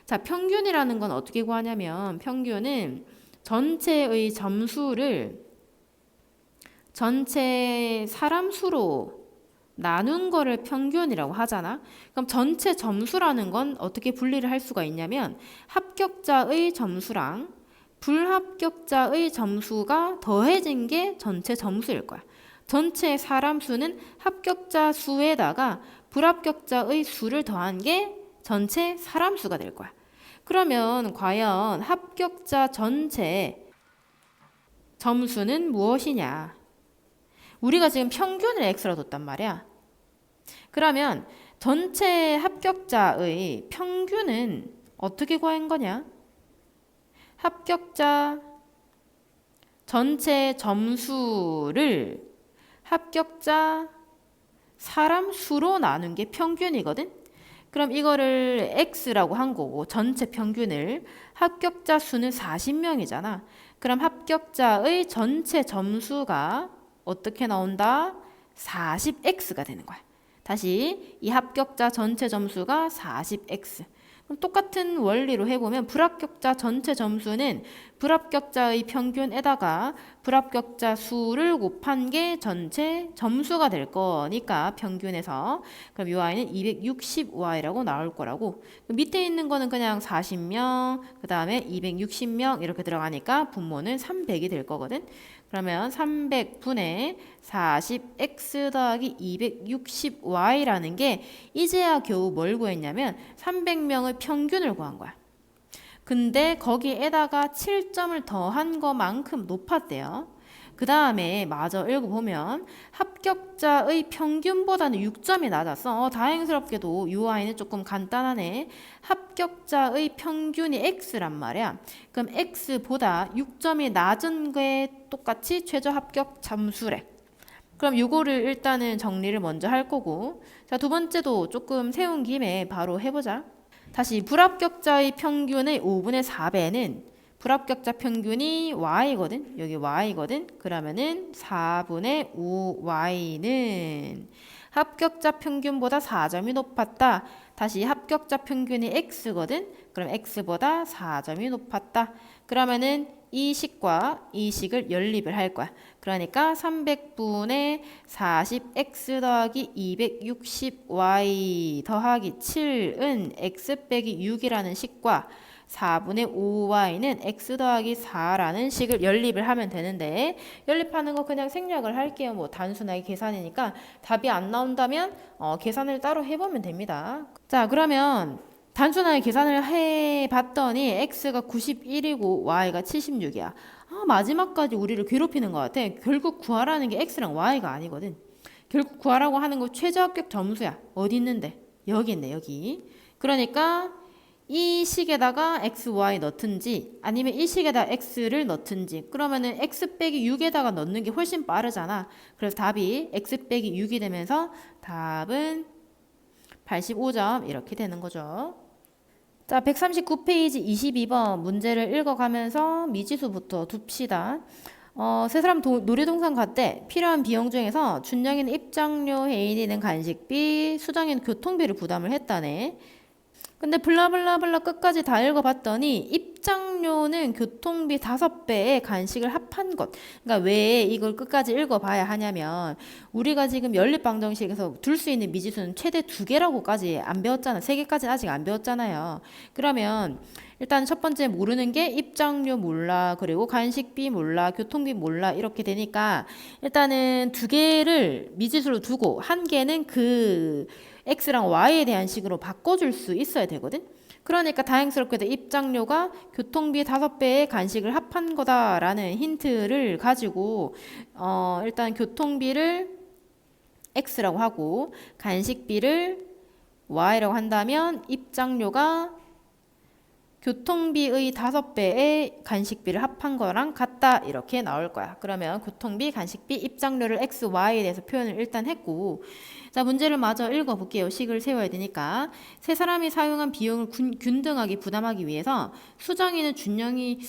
자, 평균이라는 건 어떻게 구하냐면 평균은 전체의 점수를 전체 사람 수로 나눈 거를 평균이라고 하잖아. 그럼 전체 점수라는 건 어떻게 분리를 할 수가 있냐면 합격자의 점수랑 불합격자의 점수가 더해진 게 전체 점수일 거야. 전체 사람 수는 합격자 수에다가 불합격자의 수를 더한 게 전체 사람 수가 될 거야. 그러면 과연 합격자 전체 점수는 무엇이냐? 우리가 지금 평균을 x로 뒀단 말이야. 그러면 전체 합격자의 평균은 어떻게 구한 거냐? 합격자 전체 점수를 합격자 사람 수로 나눈 게 평균이거든. 그럼 이거를 x라고 한 거고 전체 평균을 합격자 수는 40명이잖아. 그럼 합격자의 전체 점수가 어떻게 나온다? 40x가 되는 거야. 다시 이 합격자 전체 점수가 40x. 그럼 똑같은 원리로 해보면 불합격자 전체 점수는 불합격자의 평균에다가 불합격자 수를 곱한 게 전체 점수가 될 거니까 평균에서 그럼 이 y는 260y라고 나올 거라고. 밑에 있는 거는 그냥 40명 그 다음에 260명 이렇게 들어가니까 분모는 300이 될 거거든. 그러면 300분의 40x 더하기 260y라는 게 이제야 겨우 뭘 구했냐면 300명의 평균을 구한 거야. 근데 거기에다가 7점을 더한 것만큼 높았대요. 그 다음에 마저 읽어보면 합격자의 평균보다는 6점이 낮았어. 다행스럽게도 UI는 조금 간단하네. 합격자의 평균이 X란 말이야. 그럼 X보다 6점이 낮은 게 똑같이 최저 합격 점수래. 그럼 이거를 일단은 정리를 먼저 할 거고, 자, 두 번째도 조금 세운 김에 바로 해보자. 다시 불합격자의 평균의 5분의 4배는 불합격자 평균이 y거든. 여기 y거든. 그러면은 4분의 5y는 합격자 평균보다 4점이 높았다. 다시 합격자 평균이 x거든. 그럼 x보다 4점이 높았다. 그러면은 이 식과 이 식을 연립을 할 거야. 그러니까 300분의 40x 더하기 260y 더하기 7은 x 빼기 6이라는 식과 4분의 5y는 x 더하기 4라는 식을 연립을 하면 되는데 연립하는 거 그냥 생략을 할게요. 뭐 단순하게 계산이니까 답이 안 나온다면 계산을 따로 해보면 됩니다. 자, 그러면 단순하게 계산을 해봤더니 x가 91이고 y가 76이야. 마지막까지 우리를 괴롭히는 것 같아. 결국 구하라는 게 x랑 y가 아니거든. 결국 구하라고 하는 거 최저 합격 점수야. 어디 있는데? 여기 있네, 여기. 그러니까 이 식에다가 x, y 넣든지 아니면 이 식에다 x를 넣든지 그러면은 x 빼기 6에다가 넣는 게 훨씬 빠르잖아. 그래서 답이 x 빼기 6이 되면서 답은 85점 이렇게 되는 거죠. 자, 139페이지 22번 문제를 읽어가면서 미지수부터 둡시다. 세 사람 놀이동산 갔대. 필요한 비용 중에서 준영이는 입장료, 혜인이는 간식비, 수정이는 교통비를 부담을 했다네. 근데 블라블라블라 끝까지 다 읽어봤더니 입장료는 교통비 5배에 간식을 합한 것. 그러니까 왜 이걸 끝까지 읽어봐야 하냐면 우리가 지금 연립방정식에서 둘 수 있는 미지수는 최대 2개라고까지 안 배웠잖아. 3개까지는 아직 안 배웠잖아요. 그러면 일단 첫 번째 모르는 게 입장료 몰라, 그리고 간식비 몰라, 교통비 몰라 이렇게 되니까 일단은 2개를 미지수로 두고 한 개는 그 X랑 Y에 대한 식으로 바꿔줄 수 있어야 되거든. 그러니까 다행스럽게도 입장료가 교통비 5배의 간식을 합한 거다라는 힌트를 가지고 일단 교통비를 X라고 하고 간식비를 Y라고 한다면 입장료가 교통비의 5배의 간식비를 합한 거랑 같다 이렇게 나올 거야. 그러면 교통비, 간식비, 입장료를 X, Y에 대해서 표현을 일단 했고 자 문제를 마저 읽어볼게요. 식을 세워야 되니까 세 사람이 사용한 비용을 균등하게 부담하기 위해서 수정이는 준영이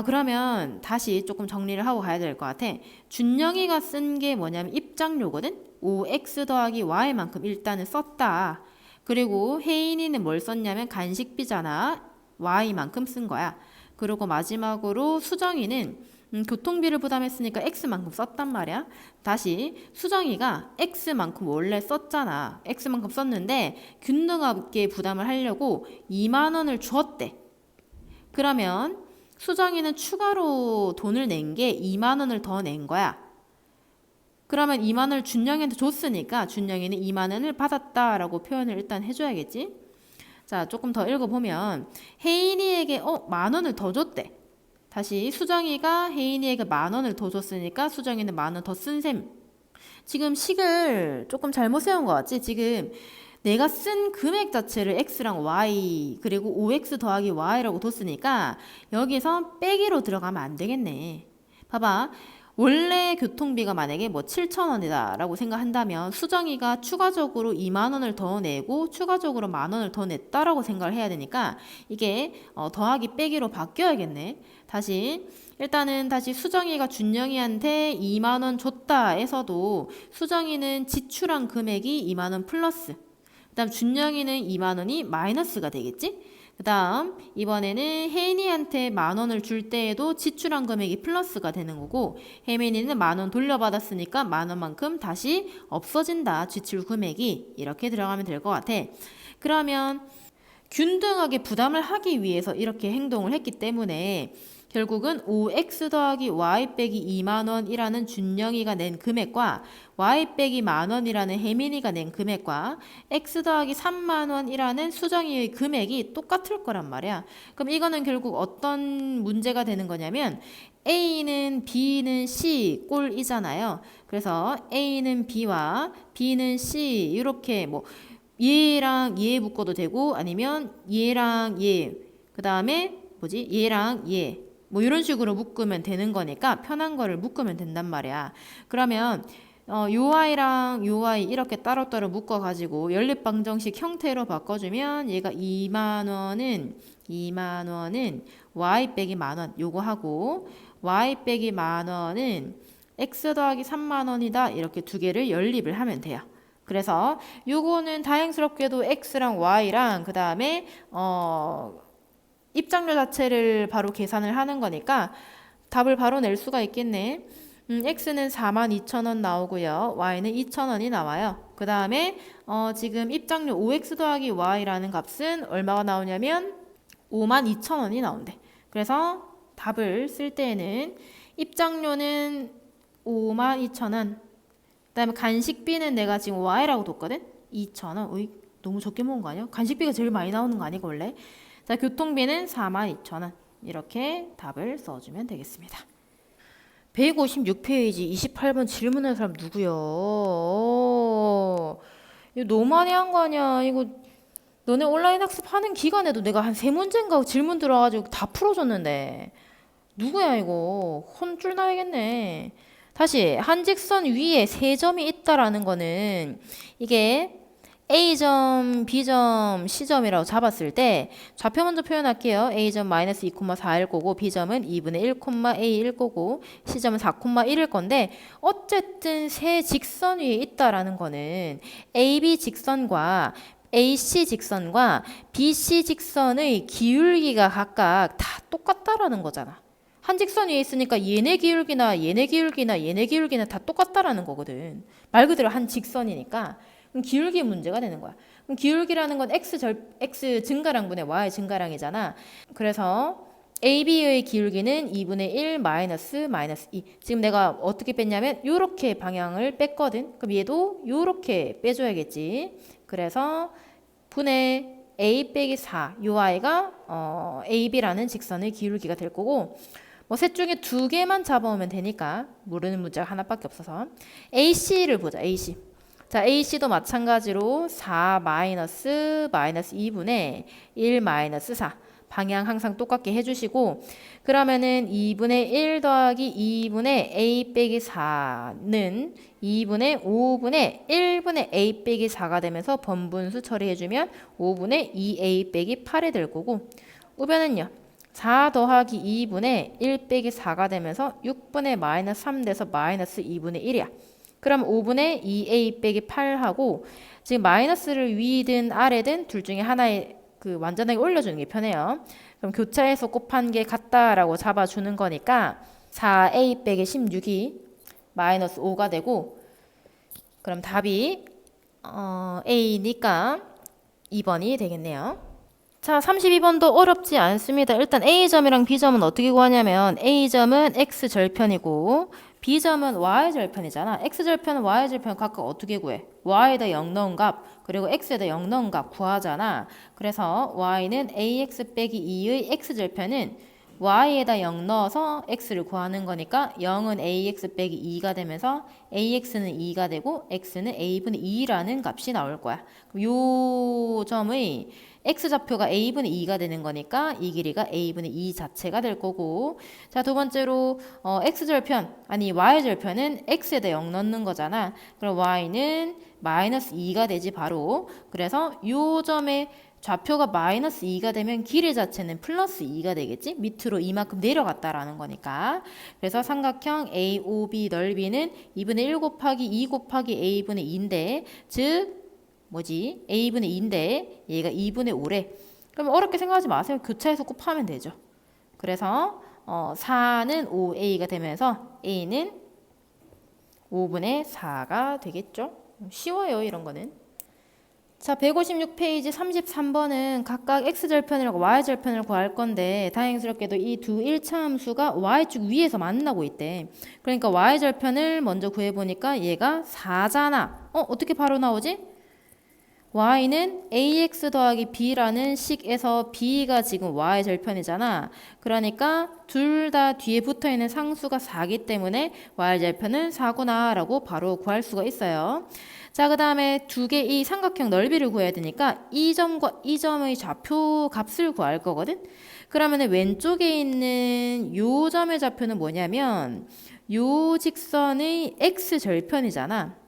그러면 다시 조금 정리를 하고 가야 될 것 같아. 준영이가 쓴 게 뭐냐면 입장료거든. 5X 더하기 Y만큼 일단은 썼다. 그리고 혜인이는 뭘 썼냐면 간식비잖아. Y만큼 쓴 거야. 그리고 마지막으로 수정이는 교통비를 부담했으니까 X만큼 썼단 말이야. 다시 수정이가 X만큼 원래 썼잖아. X만큼 썼는데 균등하게 부담을 하려고 2만 원을 주었대. 그러면 수정이는 추가로 돈을 낸 게 2만 원을 더 낸 거야. 그러면 2만 원을 준영이한테 줬으니까 준영이는 2만 원을 받았다라고 표현을 일단 해줘야겠지. 자, 조금 더 읽어보면 혜인이에게 10,000원을 더 줬대. 다시 수정이가 혜인이에게 10,000원을 더 줬으니까 수정이는 10,000원 더 쓴 셈. 지금 식을 조금 잘못 세운 것 같지? 지금 내가 쓴 금액 자체를 X랑 Y 그리고 5X 더하기 Y라고 뒀으니까 여기서 빼기로 들어가면 안 되겠네. 봐봐. 원래 교통비가 만약에 7,000원이다 라고 생각한다면 수정이가 추가적으로 2만 원을 더 내고 추가적으로 10,000원을 더 냈다라고 생각을 해야 되니까 이게 더하기 빼기로 바뀌어야겠네. 일단은 다시 수정이가 준영이한테 2만 원 줬다 해서도 수정이는 지출한 금액이 2만 원 플러스 그 다음 준영이는 2만 원이 마이너스가 되겠지? 그 다음 이번에는 혜인이한테 10,000원을 줄 때에도 지출한 금액이 플러스가 되는 거고 혜민이는 10,000원 돌려받았으니까 10,000원만큼 다시 없어진다. 지출 금액이 이렇게 들어가면 될 것 같아. 그러면 균등하게 부담을 하기 위해서 이렇게 행동을 했기 때문에 결국은 5X 더하기 Y 빼기 2만 원이라는 준영이가 낸 금액과 Y 빼기 10,000원이라는 혜민이가 낸 금액과 X 더하기 3만 원이라는 수정이의 금액이 똑같을 거란 말이야. 그럼 이거는 결국 어떤 문제가 되는 거냐면 A는 B는 C 꼴이잖아요. 그래서 A는 B와 B는 C 이렇게 얘랑 얘 묶어도 되고 아니면 얘랑 얘 그 다음에 얘랑 얘 이런 식으로 묶으면 되는 거니까 편한 거를 묶으면 된단 말이야. 그러면 요 아이랑 요 아이 이렇게 따로따로 묶어가지고 연립방정식 형태로 바꿔주면 얘가 2만 원은 y 빼기 10,000원 요거 하고 y 빼기 10,000원은 x 더하기 3만 원이다. 이렇게 두 개를 연립을 하면 돼요. 그래서 요거는 다행스럽게도 x랑 y랑 그 다음에 입장료 자체를 바로 계산을 하는 거니까 답을 바로 낼 수가 있겠네. x는 42,000원 나오고요. y는 2,000원이 나와요. 그 다음에 지금 입장료 5x 더하기 y라는 값은 얼마가 나오냐면 52,000원이 나온대. 그래서 답을 쓸 때에는 입장료는 52,000원 그 다음에 간식비는 내가 지금 y라고 뒀거든. 2,000원. 어이, 너무 적게 모은 거 아니야? 간식비가 제일 많이 나오는 거 아니고 원래? 자, 교통비는 42,000원. 이렇게 답을 써주면 되겠습니다. 156페이지 28번 질문한 사람 누구요? 이거 너무 많이 한 거 아니야? 이거 너네 온라인 학습하는 기간에도 내가 한 3문제인가 질문 들어가지고 다 풀어줬는데 누구야 이거? 혼쭐 나야겠네. 다시 한직선 위에 세 점이 있다라는 거는 이게 A점, B점, C점이라고 잡았을 때 좌표 먼저 표현할게요. A점 마이너스 2,4일 거고 B점은 2분의 1,A일 거고 C점은 4,1일 건데 어쨌든 세 직선 위에 있다라는 거는 AB 직선과 AC 직선과 BC 직선의 기울기가 각각 다 똑같다라는 거잖아. 한 직선 위에 있으니까 얘네 기울기나 얘네 기울기나 얘네 기울기나 다 똑같다라는 거거든. 말 그대로 한 직선이니까. 그럼 기울기 문제가 되는 거야. 그럼 기울기라는 건 x 증가량분의 y 증가량이잖아. 그래서 AB의 기울기는 2분의 1 마이너스 2. 지금 내가 어떻게 뺐냐면 요렇게 방향을 뺐거든. 그럼 얘도 요렇게 빼줘야겠지. 그래서 분의 a 빼기 4. 요 i가 AB라는 직선의 기울기가 될 거고 뭐 셋 중에 두 개만 잡아오면 되니까 모르는 문제가 하나밖에 없어서 AC를 보자. AC. 자, AC도 마찬가지로 4 마이너스 2분의 1 마이너스 4. 방향 항상 똑같게 해주시고 그러면은 2분의 1 더하기 2분의 a 빼기 4는 2분의 5분의 1분의 a 빼기 4가 되면서 번분수 처리해주면 5분의 2a 빼기 8이 될 거고 우변은요 4 더하기 2분의 1 빼기 4가 되면서 6분의 마이너스 3 돼서 마이너스 2분의 1이야. 그럼 5분의 2a 빼기 8하고 지금 마이너스를 위든 아래든 둘 중에 하나에 그 완전하게 올려주는 게 편해요. 그럼 교차해서 곱한 게 같다라고 잡아주는 거니까 4a 빼기 16이 마이너스 5가 되고 그럼 답이 A니까 2번이 되겠네요. 자, 32번도 어렵지 않습니다. 일단 A점이랑 B점은 어떻게 구하냐면 A점은 X절편이고 B점은 Y절편이잖아. X절편은 Y절편 각각 어떻게 구해? Y에다 0 넣은 값 그리고 X에다 0 넣은 값 구하잖아. 그래서 Y는 AX 빼기 2의 X절편은 Y에다 0 넣어서 X를 구하는 거니까 0은 AX 빼기 2가 되면서 AX는 2가 되고 X는 A분의 2라는 값이 나올 거야. 그럼 요 점의 X좌표가 A분의 2가 되는 거니까 이 길이가 A분의 2 자체가 될 거고 자, 두 번째로 X절편 아니 Y절편은 X에다 0 넣는 거잖아. 그럼 Y는 마이너스 2가 되지 바로. 그래서 요 점의 좌표가 마이너스 2가 되면 길이 자체는 플러스 2가 되겠지? 밑으로 이만큼 내려갔다라는 거니까. 그래서 삼각형 AOB 넓이는 2분의 1 곱하기 2 곱하기 A분의 2인데 즉 뭐지? A분의 2인데 얘가 2분의 5래. 그럼 어렵게 생각하지 마세요. 교차해서 곱하면 되죠. 그래서 4는 5A가 되면서 A는 5분의 4가 되겠죠. 쉬워요 이런 거는. 자, 156페이지 33번은 각각 X절편이라고 Y절편을 구할 건데 다행스럽게도 이 두 1차 함수가 Y축 위에서 만나고 있대. 그러니까 Y절편을 먼저 구해보니까 얘가 4잖아. 어떻게 바로 나오지? Y는 AX 더하기 B라는 식에서 B가 지금 Y절편이잖아. 그러니까 둘 다 뒤에 붙어있는 상수가 4기 때문에 Y절편은 4구나 라고 바로 구할 수가 있어요. 자, 그 다음에 두 개 이 삼각형 넓이를 구해야 되니까 이 점과 이 점의 좌표 값을 구할 거거든. 그러면 왼쪽에 있는 요 점의 좌표는 뭐냐면 요 직선의 X절편이잖아.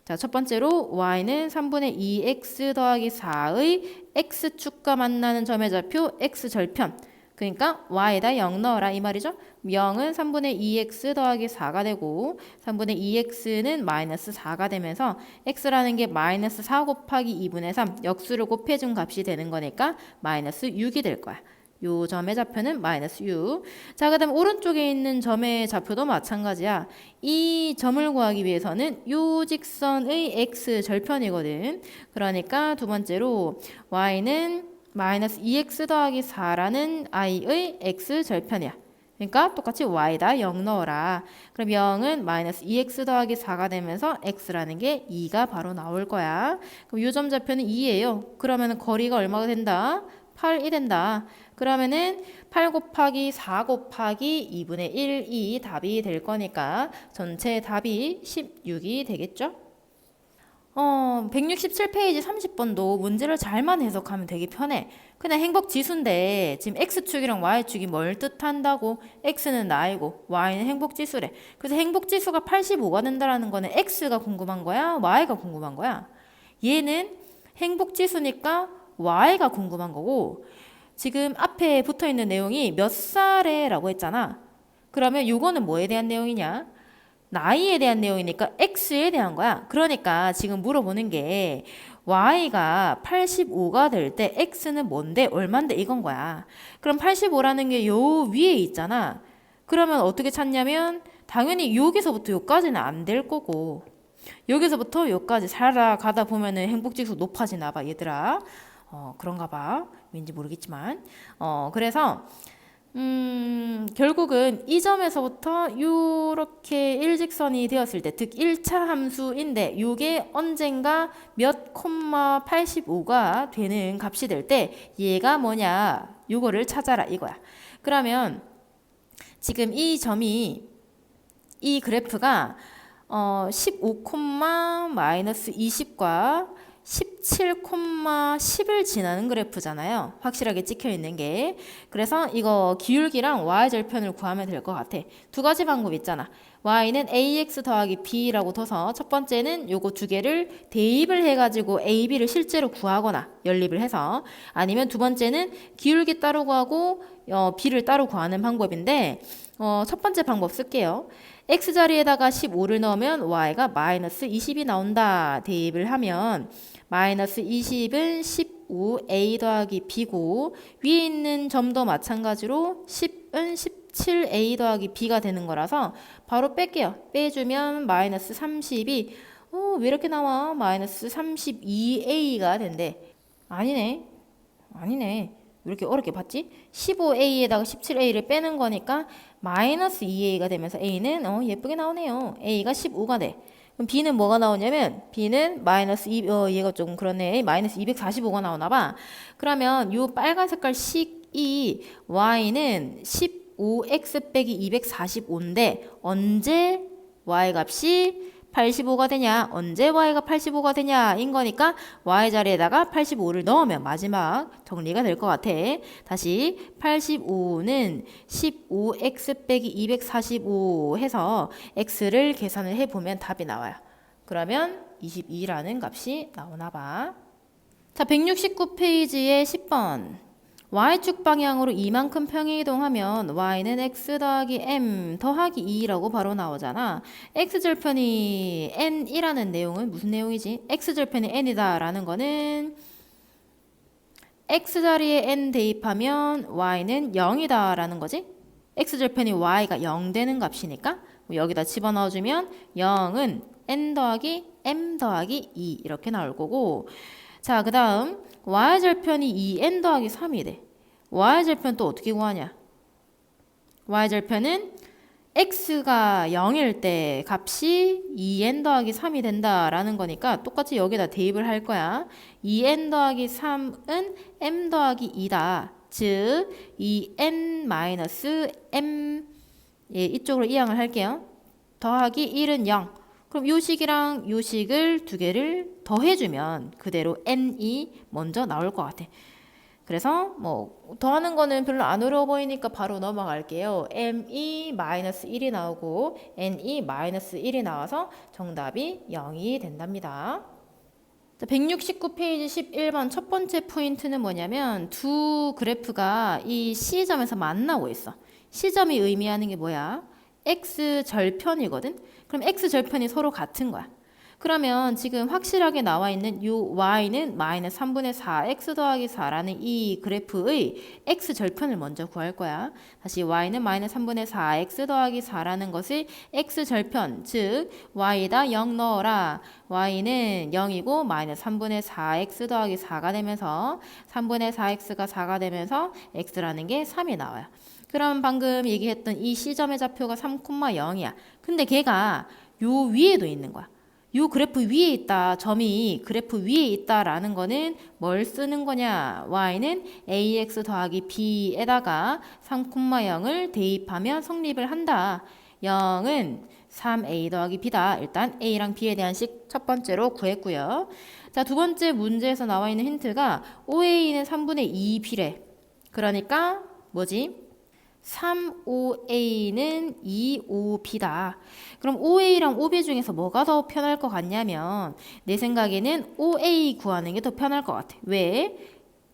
자, 첫 번째로 y는 3분의 2x 더하기 4의 x축과 만나는 점의 좌표 x절편. 그러니까 y에다 0 넣어라 이 말이죠. 0은 3분의 2x 더하기 4가 되고 3분의 2x는 마이너스 4가 되면서 x라는 게 마이너스 4 곱하기 2분의 3 역수를 곱해준 값이 되는 거니까 마이너스 6이 될 거야. 요 점의 좌표는 마이너스 6. 자, 그 다음 오른쪽에 있는 점의 좌표도 마찬가지야. 이 점을 구하기 위해서는 요 직선의 x절편이거든. 그러니까 두 번째로 y는 마이너스 2x 더하기 4라는 i의 x절편이야. 그러니까 똑같이 y에다 0 넣어라. 그럼 0은 마이너스 2x 더하기 4가 되면서 x라는 게 2가 바로 나올 거야. 그럼 요 점 좌표는 2예요. 그러면 거리가 얼마가 된다? 8이 된다. 그러면은 8 곱하기 4 곱하기 2분의 1이 답이 될 거니까 전체 답이 16이 되겠죠? 167페이지 30번도 문제를 잘만 해석하면 되게 편해. 그냥 행복지수인데 지금 X축이랑 Y축이 뭘 뜻한다고? X는 나이고 Y는 행복지수래. 그래서 행복지수가 85가 된다는 거는 X가 궁금한 거야? Y가 궁금한 거야? 얘는 행복지수니까 Y가 궁금한 거고 지금 앞에 붙어있는 내용이 몇 살에 라고 했잖아. 그러면 요거는 뭐에 대한 내용이냐? 나이에 대한 내용이니까 X에 대한 거야. 그러니까 지금 물어보는 게 y가 85가 될 때 x는 뭔데 얼만데 이건 거야. 그럼 85라는 게 요 위에 있잖아. 그러면 어떻게 찾냐면 당연히 여기서부터 여기까지는 안 될 거고 여기서부터 여기까지 살아가다 보면은 행복지수 높아지나 봐 얘들아. 그런가 봐. 왠지 모르겠지만. 그래서 결국은 이 점에서부터 이렇게 일직선이 되었을 때, 즉 1차 함수인데 이게 언젠가 몇 콤마 85가 되는 값이 될 때 얘가 뭐냐, 이거를 찾아라 이거야. 그러면 지금 이 점이 이 그래프가 15 콤마 마이너스 20과 17 콤마 10을 지나는 그래프잖아요. 확실하게 찍혀 있는 게. 그래서 이거 기울기랑 y절편을 구하면 될 것 같아. 두 가지 방법 있잖아. y는 ax 더하기 b라고 둬서 첫 번째는 요거 두 개를 대입을 해가지고 a, b를 실제로 구하거나 연립을 해서, 아니면 두 번째는 기울기 따로 구하고 b를 따로 구하는 방법인데 첫 번째 방법 쓸게요. x자리에다가 15를 넣으면 y가 마이너스 20이 나온다. 대입을 하면 마이너스 20은 15a 더하기 b고 위에 있는 점도 마찬가지로 10은 17a 더하기 b가 되는 거라서 바로 뺄게요. 빼주면 마이너스 30이 왜 이렇게 나와? 마이너스 32a가 된대. 아니네. 왜 이렇게 어렵게 봤지? 15a에다가 17a를 빼는 거니까 마이너스 2a가 되면서 a는 예쁘게 나오네요. a가 15가 돼. 그럼 b는 뭐가 나오냐면 b는 마이너스 2, 얘가 좀 그러네. 마이너스 245가 나오나 봐. 그러면 요 빨간 색깔 식이 y는 15x 빼기 245인데 언제 y 값이 85가 되냐, 언제 y가 85가 되냐 인 거니까 y 자리에다가 85를 넣으면 마지막 정리가 될 것 같아. 다시 85는 15x 빼기 245 해서 x를 계산을 해보면 답이 나와요. 그러면 22라는 값이 나오나 봐. 자, 169페이지에 10번. y축 방향으로 이만큼 평행이동하면 y는 x 더하기 m 더하기 2라고 바로 나오잖아. x절편이 n이라는 내용은 무슨 내용이지? x절편이 n이다 라는 거는 x자리에 n 대입하면 y는 0이다 라는 거지. x절편이 y가 0 되는 값이니까 여기다 집어넣어주면 0은 n 더하기 m 더하기 2 이렇게 나올 거고, 자, 그 다음 y절편이 2n 더하기 3이 돼. y절편 또 어떻게 구하냐? y절편은 x가 0일 때 값이 2n 더하기 3이 된다라는 거니까 똑같이 여기다 대입을 할 거야. 2n 더하기 3은 m 더하기 2다. 즉 2n 마이너스 m, 이쪽으로 이항을 할게요. 더하기 1은 0. 그럼 요 식이랑 요 식을 두 개를 더해주면 그대로 n이 먼저 나올 것 같아. 그래서 뭐 더하는 거는 별로 안 어려워 보이니까 바로 넘어갈게요. m이 마이너스 1이 나오고 n이 마이너스 1이 나와서 정답이 0이 된답니다. 169페이지 11번 첫 번째 포인트는 뭐냐면 두 그래프가 이 C점에서 만나고 있어. C점이 의미하는 게 뭐야? X절편이거든? 그럼 X절편이 서로 같은 거야. 그러면 지금 확실하게 나와 있는 요 y는 마이너스 3분의 4 x 더하기 4라는 이 그래프의 x절편을 먼저 구할 거야. 다시 y는 마이너스 3분의 4 x 더하기 4라는 것을 x절편, 즉 y에다 0 넣어라. y는 0이고 마이너스 3분의 4 x 더하기 4가 되면서 3분의 4x가 4가 되면서 x라는 게 3이 나와요. 그럼 방금 얘기했던 이 C점의 좌표가 3,0이야. 근데 걔가 요 위에도 있는 거야. 요 그래프 위에 있다, 점이 그래프 위에 있다라는 거는 뭘 쓰는 거냐? y는 ax 더하기 b에다가 3,0을 대입하면 성립을 한다. 0은 3a 더하기 b다. 일단 a랑 b에 대한 식 첫 번째로 구했고요. 자, 두 번째 문제에서 나와 있는 힌트가 OA는 3분의 2b래. 그러니까 뭐지? 3OA는 2OB다. 그럼 OA랑 OB 중에서 뭐가 더 편할 것 같냐면 내 생각에는 OA 구하는 게 더 편할 것 같아. 왜?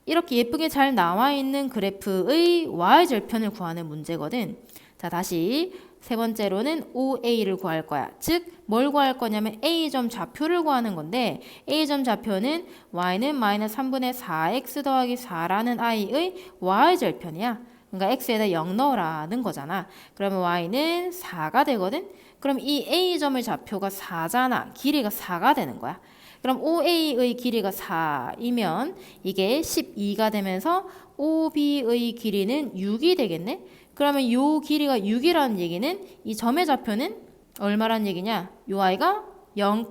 이렇게 예쁘게 잘 나와 있는 그래프의 Y절편을 구하는 문제거든. 자, 다시 세 번째로는 OA를 구할 거야. 즉, 뭘 구할 거냐면 A점 좌표를 구하는 건데 A점 좌표는 y는 마이너스 3분의 4x 더하기 4라는 i의 y절편이야. 그러니까 x에다 0 넣으라는 거잖아. 그러면 y는 4가 되거든. 그럼 이 A점의 좌표가 4잖아. 길이가 4가 되는 거야. 그럼 OA의 길이가 4이면 이게 12가 되면서 OB의 길이는 6이 되겠네. 그러면 이 길이가 6이라는 얘기는 이 점의 좌표는 얼마란 얘기냐? 요 i가 0,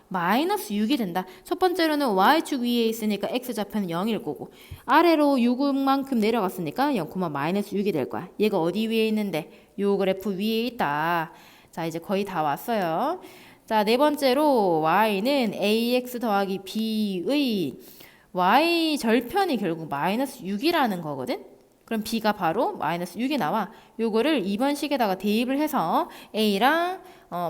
마이너스 6이 된다. 첫 번째로는 y축 위에 있으니까 x좌표는 0일 거고 아래로 6만큼 내려갔으니까 0, 마이너스 6이 될 거야. 얘가 어디 위에 있는데? 요 그래프 위에 있다. 자, 이제 거의 다 왔어요. 자, 네 번째로 y는 ax 더하기 b의 y 절편이 결국 마이너스 6이라는 거거든. 그럼 b가 바로 마이너스 6이 나와. 요거를 2번 식에다가 대입을 해서 a랑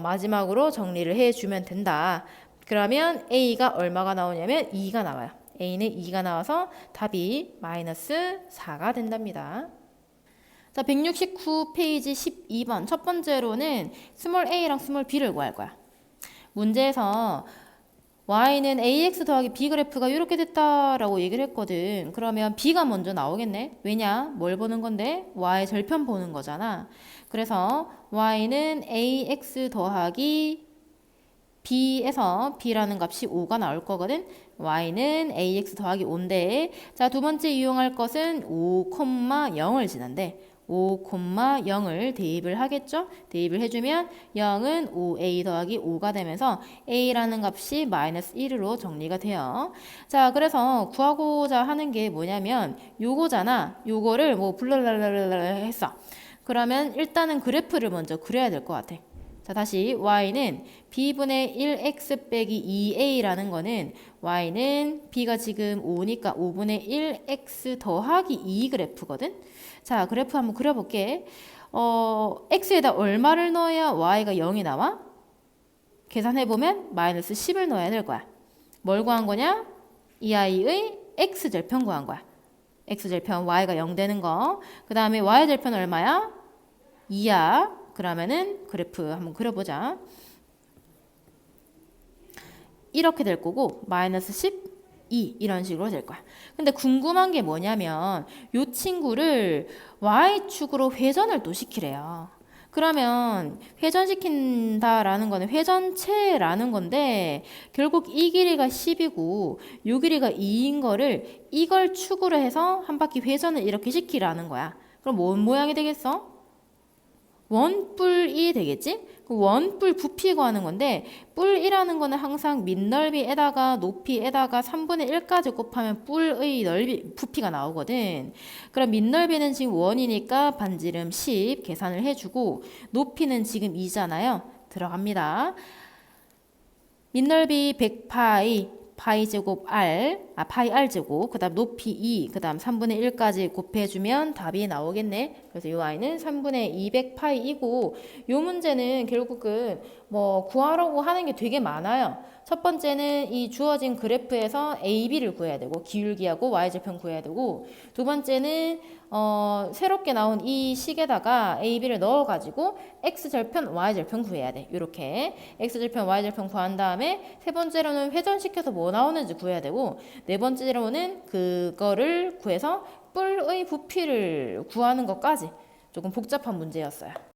마지막으로 정리를 해주면 된다. 그러면 a가 얼마가 나오냐면 2가 나와요. a는 2가 나와서 답이 마이너스 4가 된답니다. 자, 169페이지 12번 첫 번째로는 스몰 a랑 스몰 b를 구할 거야. 문제에서 y는 ax 더하기 b 그래프가 이렇게 됐다라고 얘기를 했거든. 그러면 b가 먼저 나오겠네. 왜냐? 뭘 보는 건데? y 절편 보는 거잖아. 그래서 y는 ax 더하기 b에서 b라는 값이 5가 나올 거거든. y는 ax 더하기 5인데 자, 두 번째 이용할 것은 5, 0을 지난데 5, 0을 대입을 하겠죠? 대입을 해주면 0은 5a 더하기 5가 되면서 a라는 값이 마이너스 1으로 정리가 돼요. 자, 그래서 구하고자 하는 게 뭐냐면 요거잖아. 요거를 뭐 블랄랄랄랄 했어. 그러면 일단은 그래프를 먼저 그려야 될 것 같아. 자, 다시 y는 b분의 1x 빼기 2a라는 거는 y는 b가 지금 5니까 5분의 1x 더하기 2 그래프거든. 자, 그래프 한번 그려볼게. x에다 얼마를 넣어야 y가 0이 나와? 계산해보면 마이너스 10을 넣어야 될 거야. 뭘 구한 거냐? 이 아이의 x절편 구한 거야. x절편 y가 0 되는 거. 그 다음에 y절편 얼마야? 2야. 그러면은 그래프 한번 그려보자. 이렇게 될 거고 마이너스 12 이런 식으로 될 거야. 근데 궁금한 게 뭐냐면 이 친구를 y축으로 회전을 또 시키래요. 그러면 회전시킨다라는 거는 회전체라는 건데 결국 이 길이가 10이고 이 길이가 2인 거를 이걸 축으로 해서 한 바퀴 회전을 이렇게 시키라는 거야. 그럼 뭔 모양이 되겠어? 원뿔이 되겠지? 그 원뿔 부피 구하는 건데 뿔이라는 거는 항상 밑넓이에다가 높이에다가 3분의 1까지 곱하면 뿔의 넓이 부피가 나오거든. 그럼 밑넓이는 지금 1이니까 반지름 10 계산을 해주고 높이는 지금 2잖아요. 들어갑니다. 밑넓이 100파이 파이 제곱 파이 r 제곱, 그 다음 높이 2, 그 다음 3분의 1까지 곱해주면 답이 나오겠네. 그래서 이 i는 3분의 200파이이고, 이 문제는 결국은 뭐 구하려고 하는 게 되게 많아요. 첫 번째는 이 주어진 그래프에서 AB를 구해야 되고, 기울기하고 Y절편 구해야 되고, 두 번째는 새롭게 나온 이 식에다가 AB를 넣어가지고 X절편, Y절편 구해야 돼. 이렇게 X절편, Y절편 구한 다음에 세 번째로는 회전시켜서 뭐 나오는지 구해야 되고, 네 번째로는 그거를 구해서 뿔의 부피를 구하는 것까지 조금 복잡한 문제였어요.